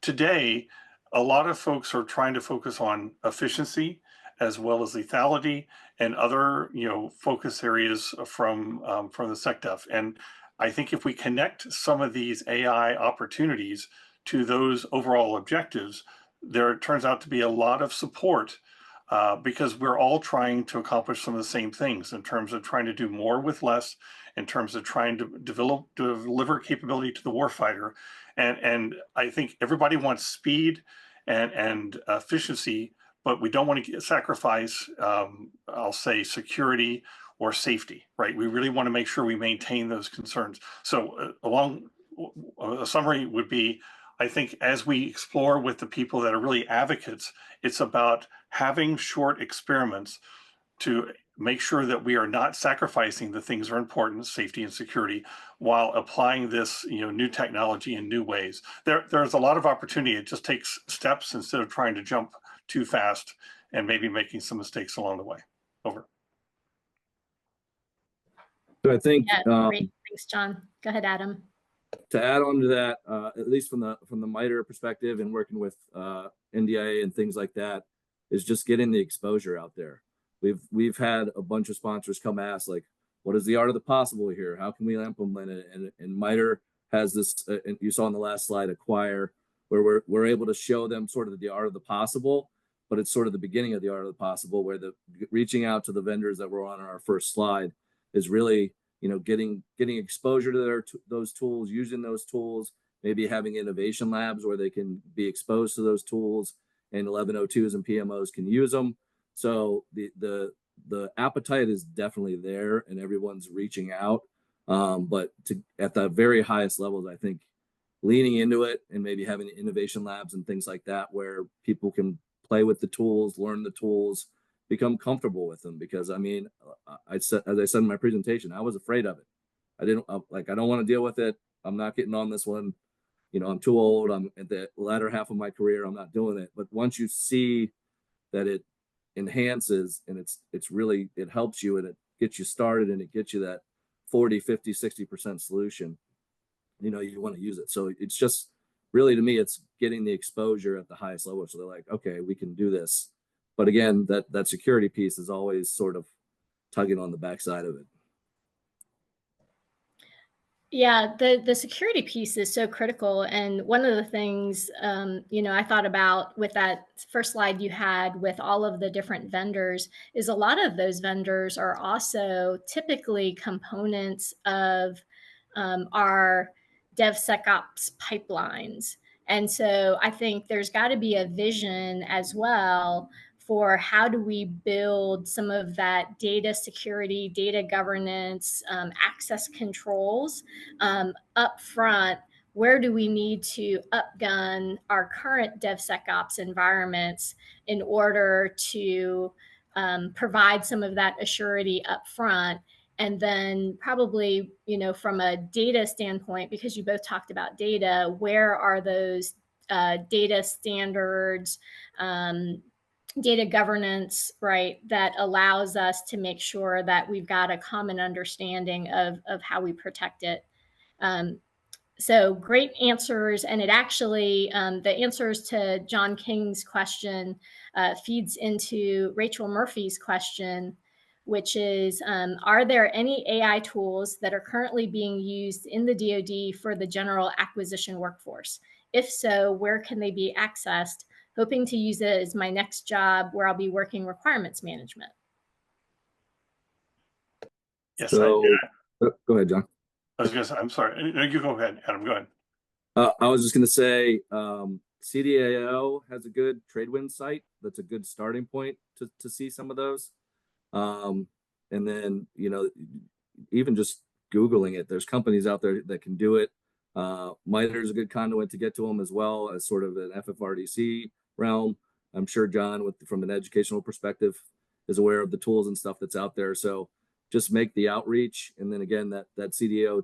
Today, a lot of folks are trying to focus on efficiency as well as lethality and other, focus areas from the SecDef. And I think if we connect some of these AI opportunities to those overall objectives, there turns out to be a lot of support because we're all trying to accomplish some of the same things in terms of trying to do more with less, in terms of trying to deliver capability to the warfighter. And I think everybody wants speed and efficiency, but we don't want to sacrifice, I'll say, security or safety, right? We really want to make sure we maintain those concerns. So a summary would be, I think as we explore with the people that are really advocates, it's about having short experiments to make sure that we are not sacrificing the things that are important, safety and security, while applying this new technology in new ways. There's a lot of opportunity. It just takes steps instead of trying to jump too fast and maybe making some mistakes along the way. Over. So I think great. Thanks, John. Go ahead, Adam. To add on to that, at least from the MITRE perspective and working with NDIA and things like that, is just getting the exposure out there. We've had a bunch of sponsors come ask, like, what is the art of the possible here? How can we implement it? And MITRE has this, and you saw on the last slide, Acquire, where we're able to show them sort of the art of the possible, but it's sort of the beginning of the art of the possible, where the reaching out to the vendors that were on our first slide is really, getting exposure to those tools, using those tools, maybe having innovation labs where they can be exposed to those tools, and 1102s and PMOs can use them. So the appetite is definitely there, and everyone's reaching out. But at the very highest levels, I think leaning into it and maybe having innovation labs and things like that, where people can play with the tools, learn the tools, become comfortable with them. Because as I said in my presentation, I was afraid of it. I don't want to deal with it. I'm not getting on this one. I'm too old. I'm at the latter half of my career. I'm not doing it. But once you see that it enhances and it's really, it helps you and it gets you started and it gets you that 40, 50, 60% solution, you want to use it. So it's just really, to me, it's getting the exposure at the highest level. So they're like, okay, we can do this. But again, that security piece is always sort of tugging on the backside of it. Yeah, the security piece is so critical. And one of the things, I thought about with that first slide you had with all of the different vendors is a lot of those vendors are also typically components of our DevSecOps pipelines. And so I think there's got to be a vision as well for how do we build some of that data security, data governance, access controls up front. Where do we need to upgun our current DevSecOps environments in order to provide some of that assurity up front? And then probably, from a data standpoint, because you both talked about data, where are those data standards, data governance, right, that allows us to make sure that we've got a common understanding of how we protect it. So great answers. And it actually, the answers to John King's question feeds into Rachel Murphy's question, which is, are there any AI tools that are currently being used in the DoD for the general acquisition workforce? If so, where can they be accessed? Hoping to use it as my next job where I'll be working requirements management. Yes. So, go ahead, John. I was going to say, I'm sorry. No, you go ahead, Adam. Go ahead. I was just going to say, CDAO has a good Tradewin site. That's a good starting point to see some of those. And then, even just Googling it, there's companies out there that can do it. MITRE is a good conduit to get to them as well as sort of an FFRDC realm. I'm sure John, from an educational perspective, is aware of the tools and stuff that's out there. So just make the outreach, and then again, that CDAO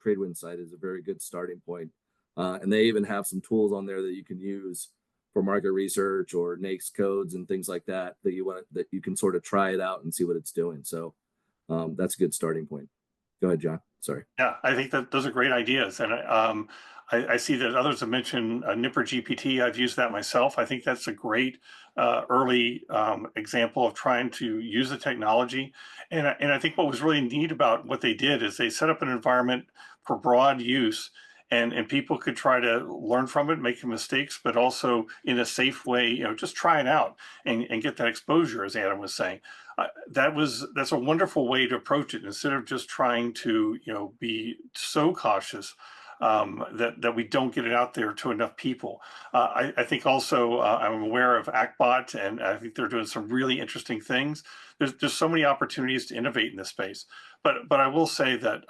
Tradewin site is a very good starting point. And they even have some tools on there that you can use for market research or NAICS codes and things like that that you can sort of try it out and see what it's doing. So that's a good starting point. Go ahead, John. Sorry. Yeah, I think that those are great ideas, and I see that others have mentioned MITRE GPT. I've used that myself. I think that's a great early example of trying to use the technology. And I think what was really neat about what they did is they set up an environment for broad use, and people could try to learn from it, make mistakes, but also in a safe way, just try it out and get that exposure, as Adam was saying. That's a wonderful way to approach it, instead of just trying to be so cautious that we don't get it out there to enough people. I think also I'm aware of ACBot, and I think they're doing some really interesting things. There's so many opportunities to innovate in this space, but I will say that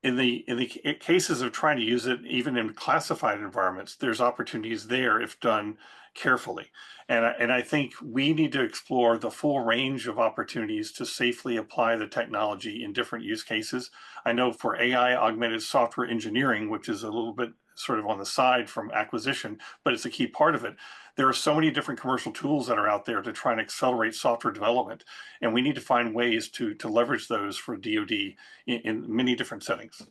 in the cases of trying to use it, even in classified environments, there's opportunities there if done carefully. And I think we need to explore the full range of opportunities to safely apply the technology in different use cases. I know for AI augmented software engineering, which is a little bit sort of on the side from acquisition, but it's a key part of it. There are so many different commercial tools that are out there to try and accelerate software development. And we need to find ways to leverage those for DoD in many different settings.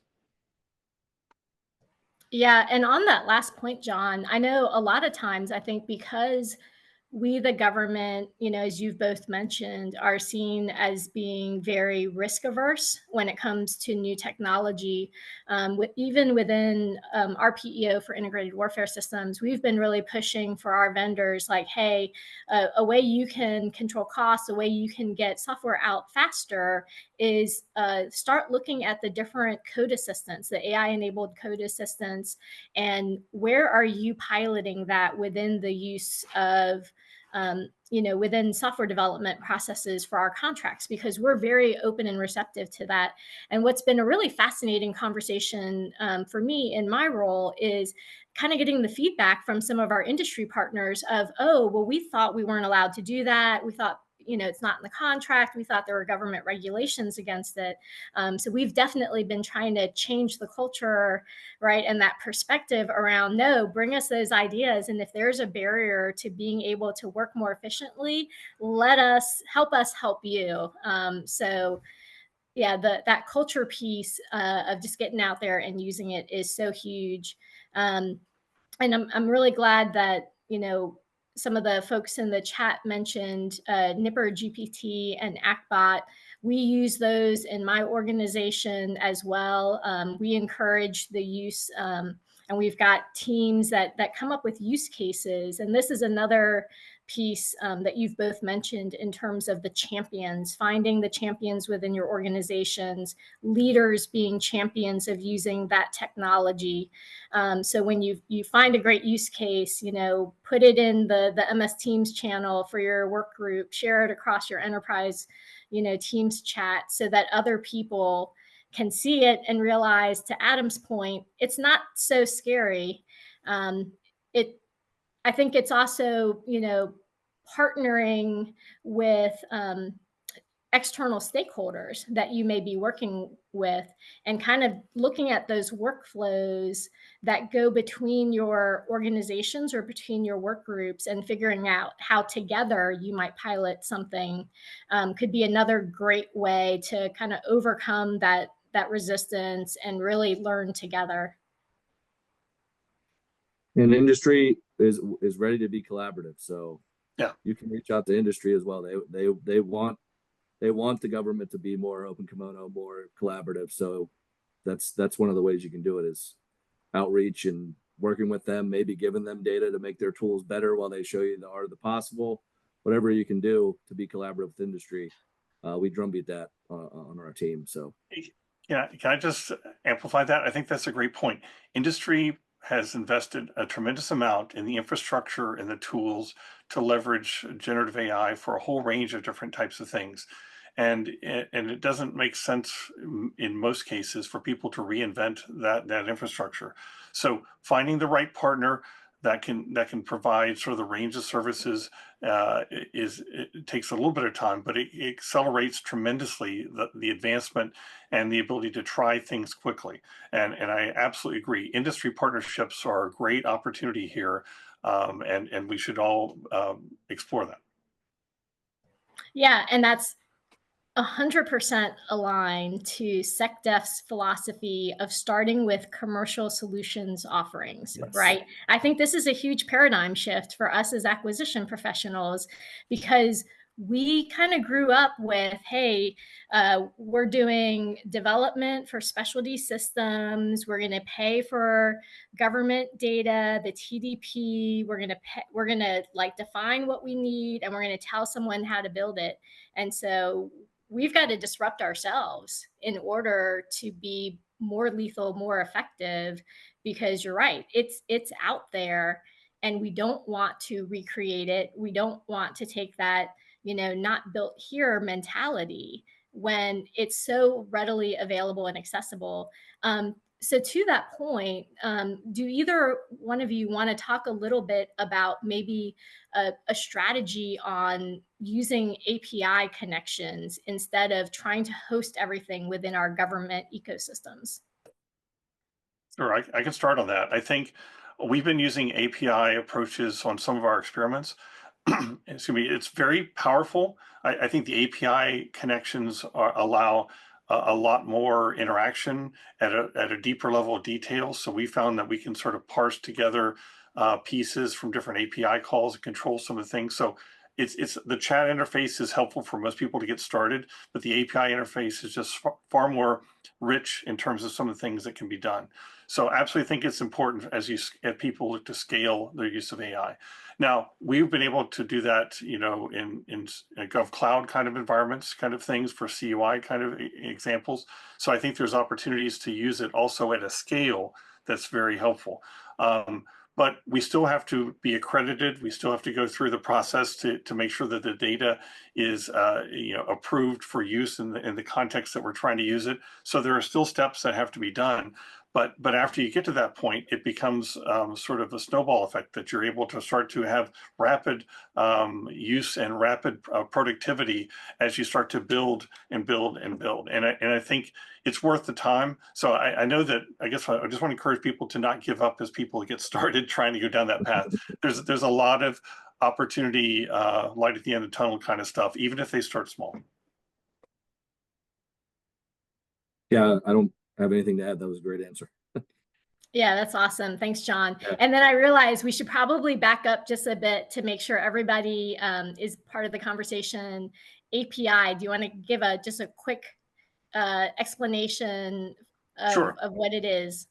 Yeah, and on that last point, John, I know a lot of times I think because we, the government, as you've both mentioned, are seen as being very risk averse when it comes to new technology. Even within our PEO for integrated warfare systems, we've been really pushing for our vendors like, hey, a way you can control costs, a way you can get software out faster is start looking at the different code assistants, the AI-enabled code assistants, and where are you piloting that within the use of within software development processes for our contracts, because we're very open and receptive to that. And what's been a really fascinating conversation for me in my role is kind of getting the feedback from some of our industry partners of, oh, well, we thought we weren't allowed to do that. We thought, it's not in the contract. We thought there were government regulations against it. So we've definitely been trying to change the culture, right? And that perspective around, no, bring us those ideas. And if there's a barrier to being able to work more efficiently, let us help you. So yeah, that culture piece of just getting out there and using it is so huge. And I'm really glad that, some of the folks in the chat mentioned MITRE GPT and ACBot. We use those in my organization as well. We encourage the use, and we've got teams that come up with use cases. And this is another piece that you've both mentioned in terms of the champions, finding the champions within your organizations, leaders being champions of using that technology. So when you find a great use case, put it in the MS Teams channel for your work group, share it across your enterprise, Teams chat, so that other people can see it and realize, to Adam's point, it's not so scary. I think it's also, partnering with external stakeholders that you may be working with, and kind of looking at those workflows that go between your organizations or between your work groups, and figuring out how together you might pilot something could be another great way to kind of overcome that resistance and really learn together. And industry is ready to be collaborative, so Yeah, you can reach out to industry as well. They want the government to be more open kimono, more collaborative. So that's one of the ways you can do it, is outreach and working with them, maybe giving them data to make their tools better while they show you the art of the possible. Whatever you can do to be collaborative with industry, we drumbeat that on our team. So yeah. Can I just amplify that? I think that's a great point. Industry has invested a tremendous amount in the infrastructure and the tools to leverage generative AI for a whole range of different types of things. And it doesn't make sense in most cases for people to reinvent that infrastructure. So finding the right partner that can provide sort of the range of services it takes a little bit of time, but it accelerates tremendously the advancement and the ability to try things quickly. And I absolutely agree. Industry partnerships are a great opportunity here, and we should all explore that. Yeah, and that's 100% aligned to SecDef's philosophy of starting with commercial solutions offerings, yes. right? I think this is a huge paradigm shift for us as acquisition professionals, because we kind of grew up with, hey, we're doing development for specialty systems. We're going to pay for government data, the TDP. We're going to like define what we need, and we're going to tell someone how to build it. And so we've got to disrupt ourselves in order to be more lethal, more effective, because you're right, it's out there, and we don't want to recreate it. We don't want to take that, not built here mentality when it's so readily available and accessible. So to that point, do either one of you want to talk a little bit about maybe a strategy on using API connections instead of trying to host everything within our government ecosystems? Sure, I can start on that. I think we've been using API approaches on some of our experiments. Excuse me, it's very powerful. I think the API connections allow a lot more interaction at a deeper level of detail. So we found that we can sort of parse together pieces from different API calls and control some of the things. So it's the chat interface is helpful for most people to get started, but the API interface is just far more rich in terms of some of the things that can be done. So absolutely think it's important as people look to scale their use of AI. Now, we've been able to do that, in GovCloud kind of environments, kind of things for CUI kind of examples. So I think there's opportunities to use it also at a scale that's very helpful. But we still have to be accredited. We still have to go through the process to make sure that the data is approved for use in the context that we're trying to use it. So there are still steps that have to be done. But after you get to that point, it becomes sort of a snowball effect that you're able to start to have rapid use and rapid productivity as you start to build and build and build. And I think it's worth the time. So I know that, I guess I just want to encourage people to not give up as people get started trying to go down that path. There's a lot of opportunity, light at the end of the tunnel kind of stuff, even if they start small. Yeah, I don't have anything to add. That was a great answer. Yeah, that's awesome. Thanks, John. Yeah. And then I realized we should probably back up just a bit to make sure everybody is part of the conversation API. Do you want to give just a quick explanation Sure. of what it is?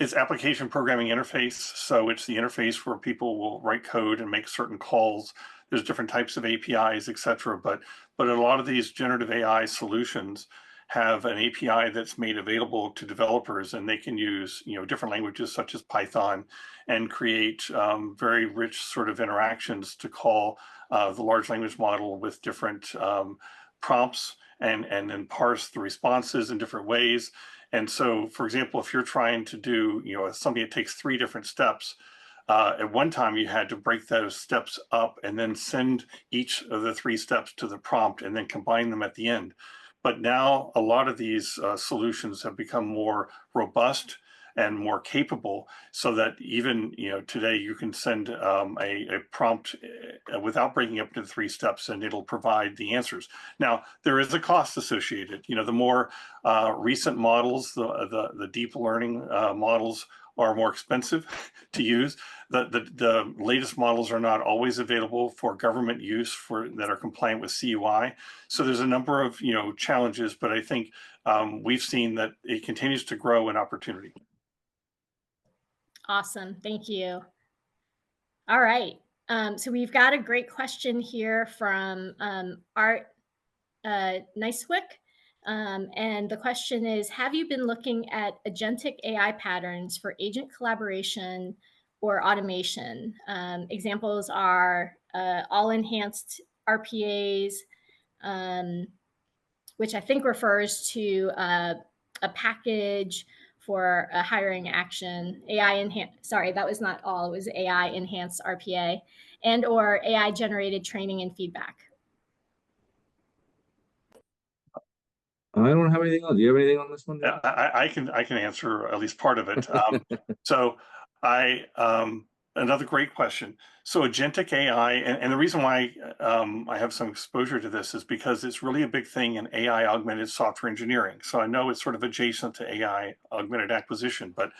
It's application programming interface. So it's the interface where people will write code and make certain calls. There's different types of APIs, et cetera. But a lot of these generative AI solutions have an API that's made available to developers, and they can use different languages such as Python and create very rich sort of interactions to call the large language model with different prompts and then parse the responses in different ways. And so, for example, if you're trying to do, something that takes 3 different steps, at one time you had to break those steps up and then send each of the 3 steps to the prompt and then combine them at the end. But now a lot of these solutions have become more robust and more capable, so that even today you can send a prompt without breaking up into 3 steps, and it'll provide the answers. Now there is a cost associated. The more recent models, the deep learning models are more expensive to use. The latest models are not always available for government use that are compliant with CUI. So there's a number of challenges, but I think we've seen that it continues to grow in opportunity. Awesome, thank you. All right, so we've got a great question here from Art Nicewick. And the question is, have you been looking at agentic AI patterns for agent collaboration or automation? Examples are all enhanced RPAs, which I think refers to a package for a hiring action, sorry, that was not all, it was AI enhanced RPA, and or AI generated training and feedback. I don't have anything else. Do you have anything on this one? I can answer at least part of it. So another great question. So agentic AI, and the reason why I have some exposure to this is because it's really a big thing in AI augmented software engineering. So I know it's sort of adjacent to AI augmented acquisition, but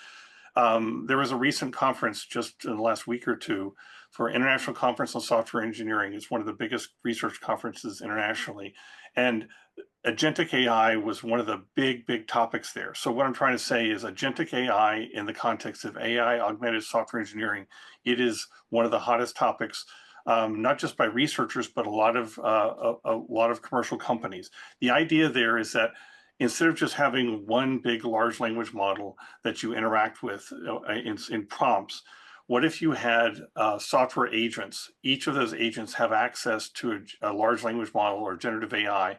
there was a recent conference just in the last week or two for International Conference on Software Engineering. It's one of the biggest research conferences internationally. And agentic AI was one of the big topics there. So what I'm trying to say is agentic AI in the context of AI augmented software engineering, it is one of the hottest topics, not just by researchers, but a lot of commercial companies. The idea there is that instead of just having one big large language model that you interact with in prompts, what if you had software agents? Each of those agents have access to a large language model or generative AI,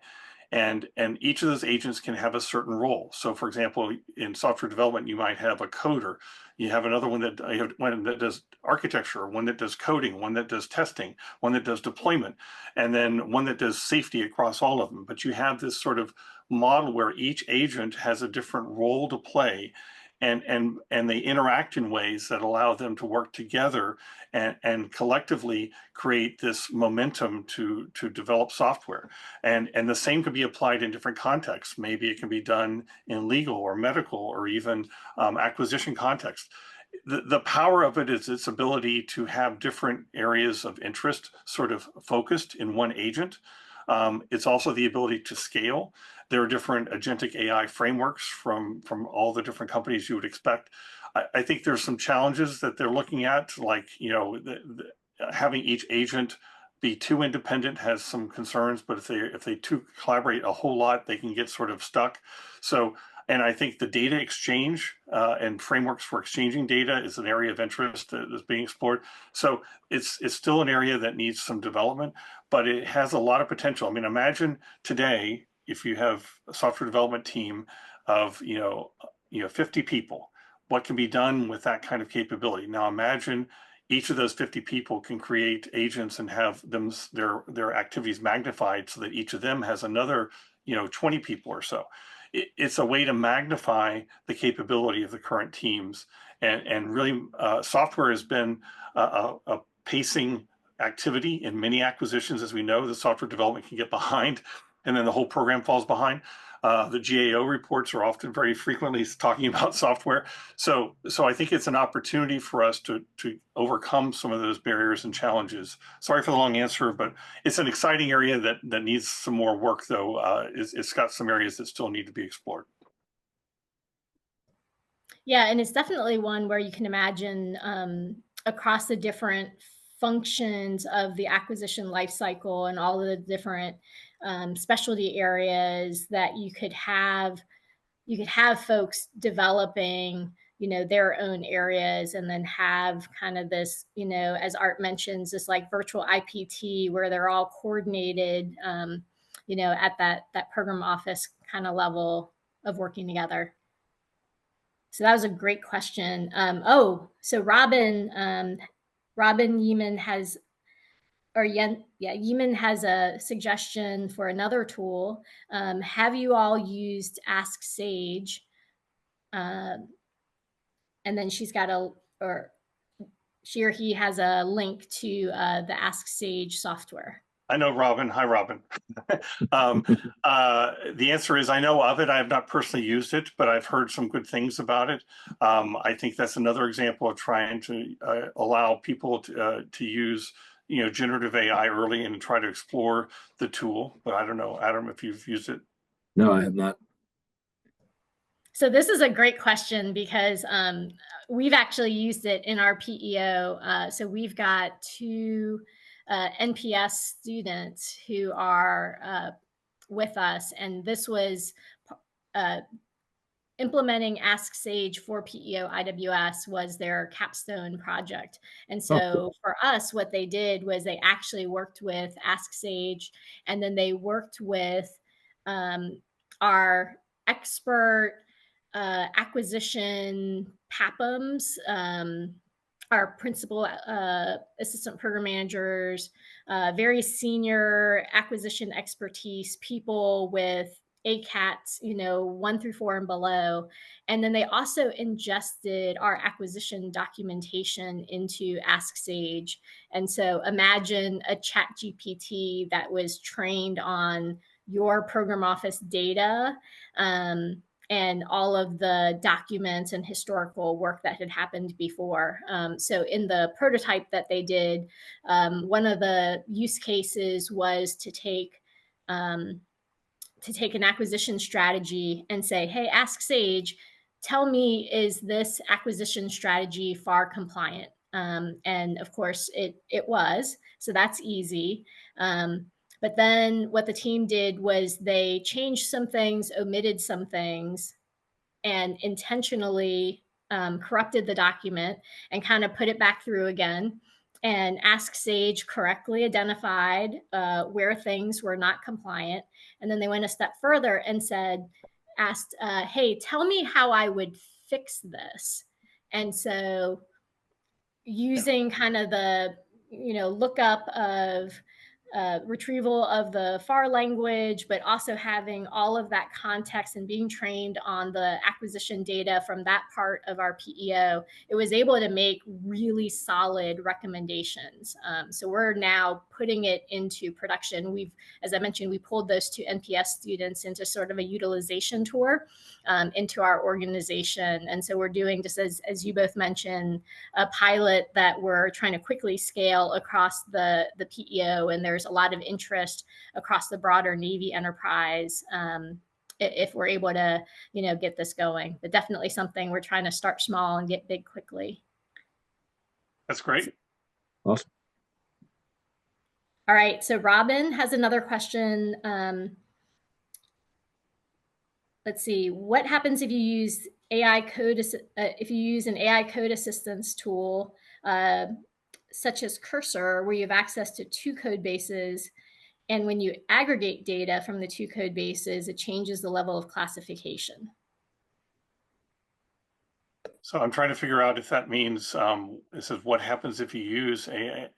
and each of those agents can have a certain role. So for example, in software development, you might have a coder. You have another one that does architecture, one that does coding, one that does testing, one that does deployment, and then one that does safety across all of them. But you have this sort of model where each agent has a different role to play, and they interact in ways that allow them to work together and collectively create this momentum to develop software. And the same could be applied in different contexts. Maybe it can be done in legal or medical or even acquisition context. The power of it is its ability to have different areas of interest sort of focused in one agent. It's also the ability to scale. There are different agentic AI frameworks from all the different companies you would expect. I think there's some challenges that they're looking at, like having each agent be too independent has some concerns, but if they too collaborate a whole lot, they can get sort of stuck. So, and I think the data exchange and frameworks for exchanging data is an area of interest that is being explored. So it's still an area that needs some development, but it has a lot of potential. I mean, imagine today if you have a software development team of 50 people, what can be done with that kind of capability? Now imagine each of those 50 people can create agents and have their activities magnified so that each of them has another 20 people or so. It's a way to magnify the capability of the current teams, and really software has been a pacing activity in many acquisitions. As we know, the software development can get behind and then the whole program falls behind. The GAO reports are often very frequently talking about software. So I think it's an opportunity for us to overcome some of those barriers and challenges. Sorry for the long answer, but it's an exciting area that needs some more work, though. It's got some areas that still need to be explored. Yeah, and it's definitely one where you can imagine across the different functions of the acquisition lifecycle and all of the different specialty areas that you could have folks developing, you know, their own areas, and then have kind of this, you know, as Art mentions, this like virtual IPT where they're all coordinated, you know, at that program office kind of level of working together. So that was a great question. So Robin Yeaman has, Yeaman has a suggestion for another tool. Have you all used Ask Sage? And then she's got she or he has a link to the Ask Sage software. I know Robin. Hi, Robin. The answer is I know of it. I have not personally used it, but I've heard some good things about it. I think that's another example of trying to allow people to use, you know, generative AI early and try to explore the tool. But I don't know, Adam, if you've used it. No, I have not. So this is a great question because we've actually used it in our PEO. So we've got two NPS students who are with us, and this was implementing Ask Sage for PEO IWS was their capstone project. And so for us, what they did was they actually worked with Ask Sage, and then they worked with our expert acquisition PAPMs, our principal assistant program managers, very senior acquisition expertise, people with ACATs, you know, 1 through 4 and below. And then they also ingested our acquisition documentation into Ask Sage. And so imagine a chat GPT that was trained on your program office data, and all of the documents and historical work that had happened before. So in the prototype that they did, one of the use cases was to take an acquisition strategy and say, hey, Ask Sage, tell me, is this acquisition strategy FAR compliant? And of course it was, so that's easy. But then what the team did was they changed some things, omitted some things, and intentionally corrupted the document and kind of put it back through again. And Ask Sage correctly identified where things were not compliant. And then they went a step further and asked, hey, tell me how I would fix this. And so using kind of the, you know, lookup of retrieval of the FAR language, but also having all of that context and being trained on the acquisition data from that part of our PEO, it was able to make really solid recommendations. So we're now putting it into production. As I mentioned, we pulled those two NPS students into sort of a utilization tour into our organization. And so we're doing, just as you both mentioned, a pilot that we're trying to quickly scale across the PEO, and there's a lot of interest across the broader Navy enterprise if we're able to, you know, get this going. But definitely something we're trying to start small and get big quickly. That's great. Awesome. All right, so Robin has another question. Let's see, what happens if you use an AI code assistance tool such as Cursor, where you have access to 2 code bases, and when you aggregate data from the 2 code bases, it changes the level of classification? So I'm trying to figure out if that means, it says, what happens if you use AI?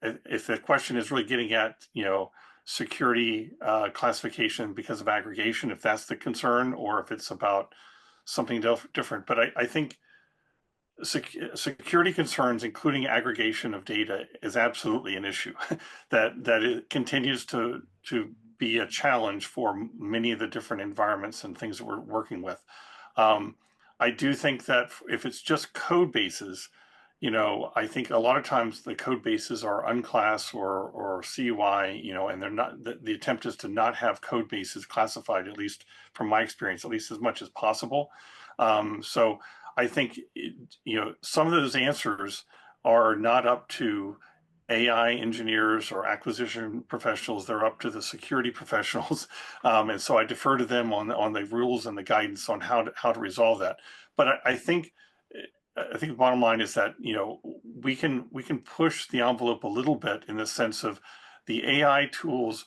If the question is really getting at, you know, security classification because of aggregation, if that's the concern, or if it's about something different. But I think security concerns, including aggregation of data, is absolutely an issue that it continues to be a challenge for many of the different environments and things that we're working with. I do think that if it's just code bases, I think a lot of times the code bases are unclass or CUI, and they're not, the attempt is to not have code bases classified, at least from my experience, at least as much as possible. So I think, some of those answers are not up to AI engineers or acquisition professionals. They're up to the security professionals. And so I defer to them on the rules and the guidance on how to resolve that. But I think the bottom line is that we can push the envelope a little bit in the sense of the AI tools.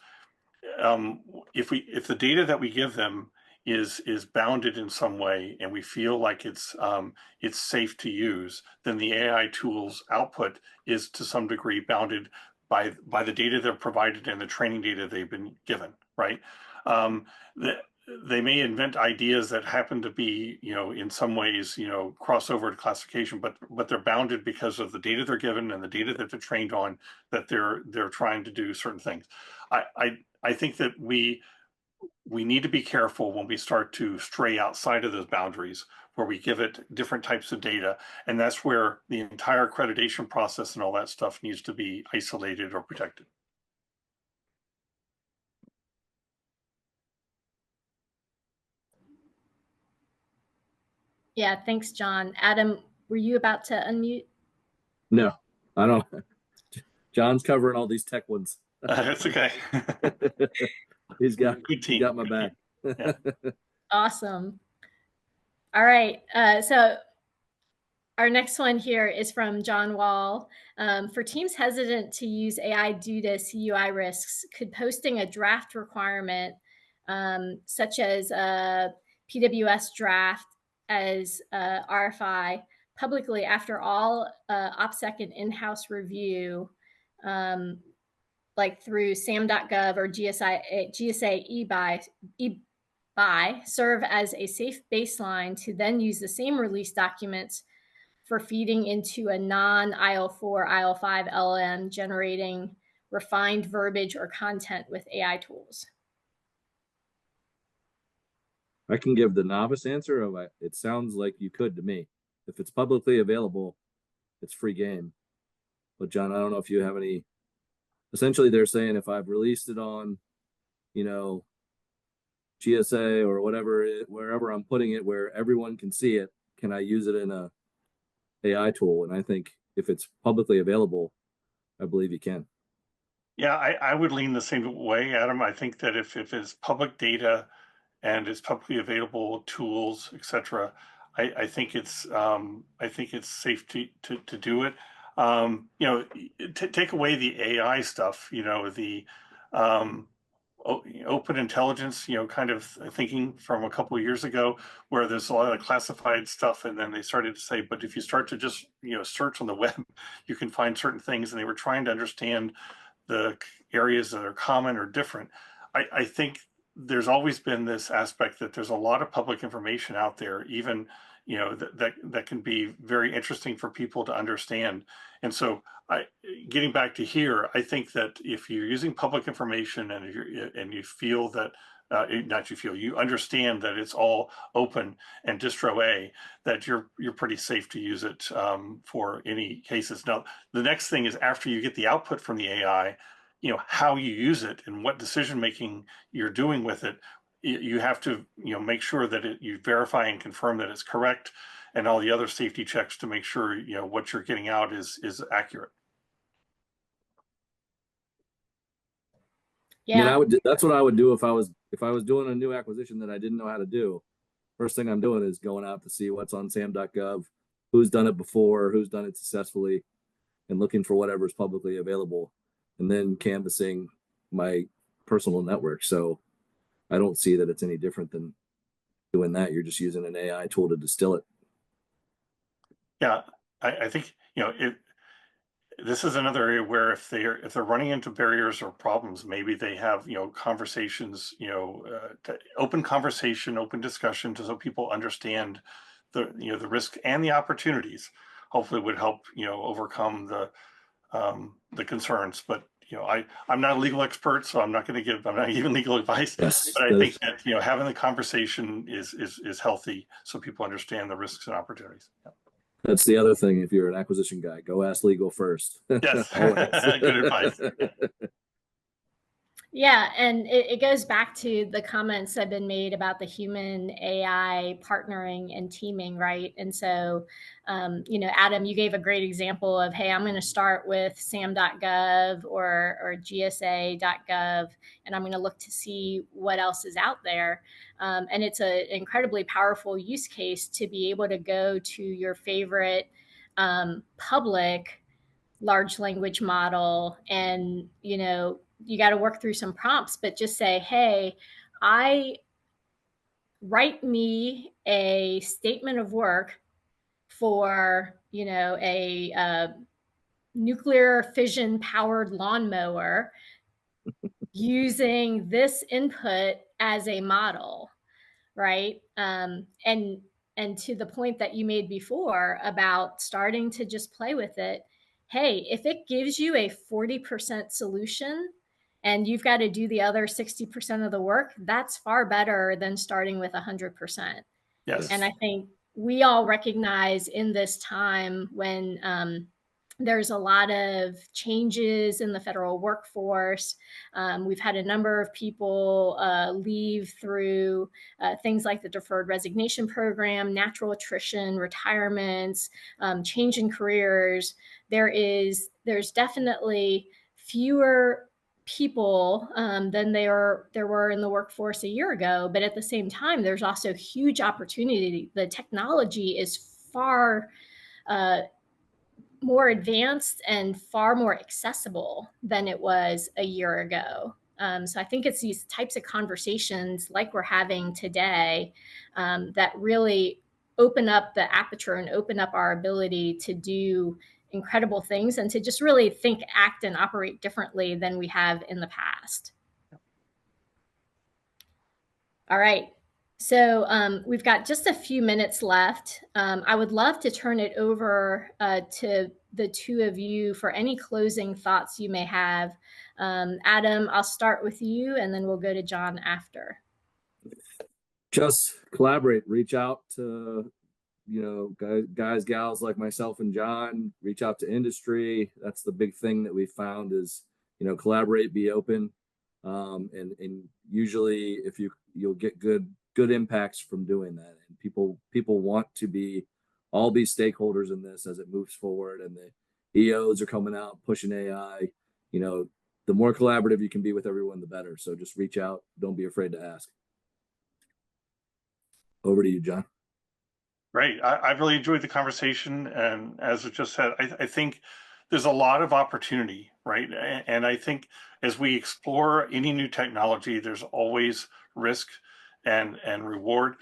If the data that we give them is bounded in some way, and we feel like it's safe to use, then the AI tools output is to some degree bounded by the data they're provided and the training data they've been given, right? They may invent ideas that happen to be, in some ways, crossover to classification, but they're bounded because of the data they're given and the data that they're trained on, that they're trying to do certain things. I think that we need to be careful when we start to stray outside of those boundaries, where we give it different types of data, and that's where the entire accreditation process and all that stuff needs to be isolated or protected. Yeah, thanks, John. Adam, were you about to unmute? No, I don't. John's covering all these tech ones. It's okay. He's got Good team. He got my back. Yeah. Awesome. All right. So our next one here is from John Wall. For teams hesitant to use AI due to CUI risks, could posting a draft requirement, such as a PWS draft as RFI, publicly after all OPSEC and in-house review, like through sam.gov or GSA eBuy, serve as a safe baseline to then use the same release documents for feeding into a non-IL4, IL5 LLM, generating refined verbiage or content with AI tools? I can give the novice answer of it sounds like you could to me. If it's publicly available, it's free game. But John, I don't know if you have any. Essentially, they're saying if I've released it on, GSA or whatever, wherever I'm putting it, where everyone can see it, can I use it in a AI tool? And I think if it's publicly available, I believe you can. Yeah, I would lean the same way, Adam. I think that if it's public data and it's publicly available tools, etc., I think it's safe to do it. Take away the AI stuff, the open intelligence, kind of thinking from a couple of years ago, where there's a lot of classified stuff, and then they started to say, but if you start to just search on the web, you can find certain things, and they were trying to understand the areas that are common or different. I think there's always been this aspect that there's a lot of public information out there, even that can be very interesting for people to understand. And so, getting back to here, I think that if you're using public information and you feel that you understand that it's all open and distro A, that you're pretty safe to use it for any cases. Now, the next thing is, after you get the output from the AI, how you use it and what decision making you're doing with it. You have to make sure that you verify and confirm that it's correct, and all the other safety checks to make sure what you're getting out is accurate. Yeah, that's what I would do if I was doing a new acquisition that I didn't know how to do. First thing I'm doing is going out to see what's on sam.gov, who's done it before, who's done it successfully, and looking for whatever's publicly available, and then canvassing my personal network. So I don't see that it's any different than doing that. You're just using an AI tool to distill it. Yeah, I think this is another area where if they're running into barriers or problems, maybe they have conversations, open conversation, open discussion, so people understand the risk and the opportunities. Hopefully, would help overcome the concerns. But I'm not a legal expert, so I'm not giving legal advice. Yes, but I think that having the conversation is healthy, so people understand the risks and opportunities. That's the other thing. If you're an acquisition guy, go ask legal first. Yes, good advice. Yeah, and it goes back to the comments that have been made about the human AI partnering and teaming, right? And so, Adam, you gave a great example of, hey, I'm going to start with sam.gov or gsa.gov, and I'm going to look to see what else is out there. And it's an incredibly powerful use case to be able to go to your favorite public large language model and, you got to work through some prompts, but just say, hey, write me a statement of work for, a nuclear fission powered lawnmower using this input as a model, right? And to the point that you made before about starting to just play with it, hey, if it gives you a 40% solution and you've got to do the other 60% of the work, that's far better than starting with 100%. Yes. And I think we all recognize in this time when there's a lot of changes in the federal workforce. We've had a number of people leave through things like the deferred resignation program, natural attrition, retirements, change in careers. There's definitely fewer people than there were in the workforce a year ago. But at the same time, there's also huge opportunity. The technology is far more advanced and far more accessible than it was a year ago. So I think it's these types of conversations like we're having today that really open up the aperture and open up our ability to do incredible things and to just really think, act, and operate differently than we have in the past. All right. So we've got just a few minutes left. I would love to turn it over to the two of you for any closing thoughts you may have. Adam, I'll start with you, and then we'll go to John after. Just collaborate, reach out to, guys, gals like myself and John, reach out to industry. That's the big thing that we found is, collaborate, be open. And usually if you'll get good impacts from doing that. And people want to all be stakeholders in this as it moves forward, and the EOs are coming out pushing AI. The more collaborative you can be with everyone, the better. So just reach out. Don't be afraid to ask. Over to you, John. Great. I've really enjoyed the conversation. And as I just said, I think there's a lot of opportunity, right? And I think as we explore any new technology, there's always risk and reward.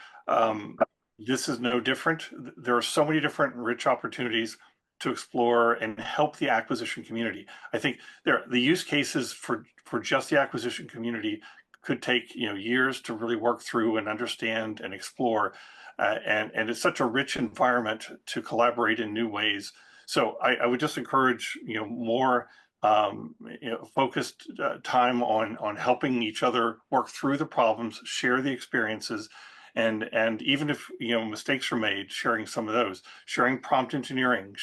This is no different. There are so many different rich opportunities to explore and help the acquisition community. I think the use cases for just the acquisition community could take years to really work through and understand and explore. And it's such a rich environment to collaborate in new ways. So I would just encourage more focused time on helping each other work through the problems, share the experiences, and even if mistakes are made, sharing some of those, sharing prompt engineering,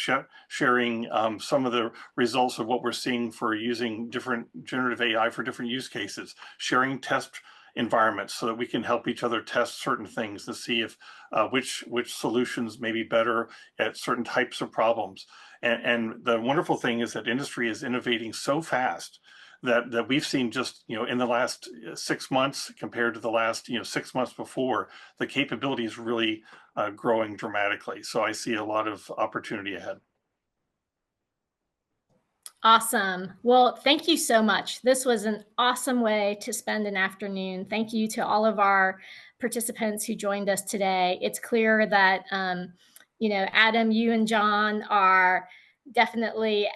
sharing some of the results of what we're seeing for using different generative AI for different use cases, sharing test environments so that we can help each other test certain things to see if which solutions may be better at certain types of problems. And the wonderful thing is that industry is innovating so fast that we've seen just in the last 6 months compared to the last 6 months before, the capability is really growing dramatically. So I see a lot of opportunity ahead. Awesome. Well, thank you so much. This was an awesome way to spend an afternoon. Thank you to all of our participants who joined us today. It's clear that, Adam, you and John are definitely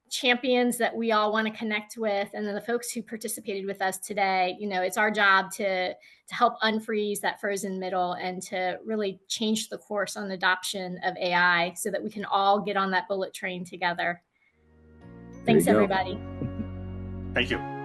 champions that we all want to connect with. And then the folks who participated with us today, it's our job to help unfreeze that frozen middle and to really change the course on adoption of AI so that we can all get on that bullet train together. Thanks, everybody. Thank you.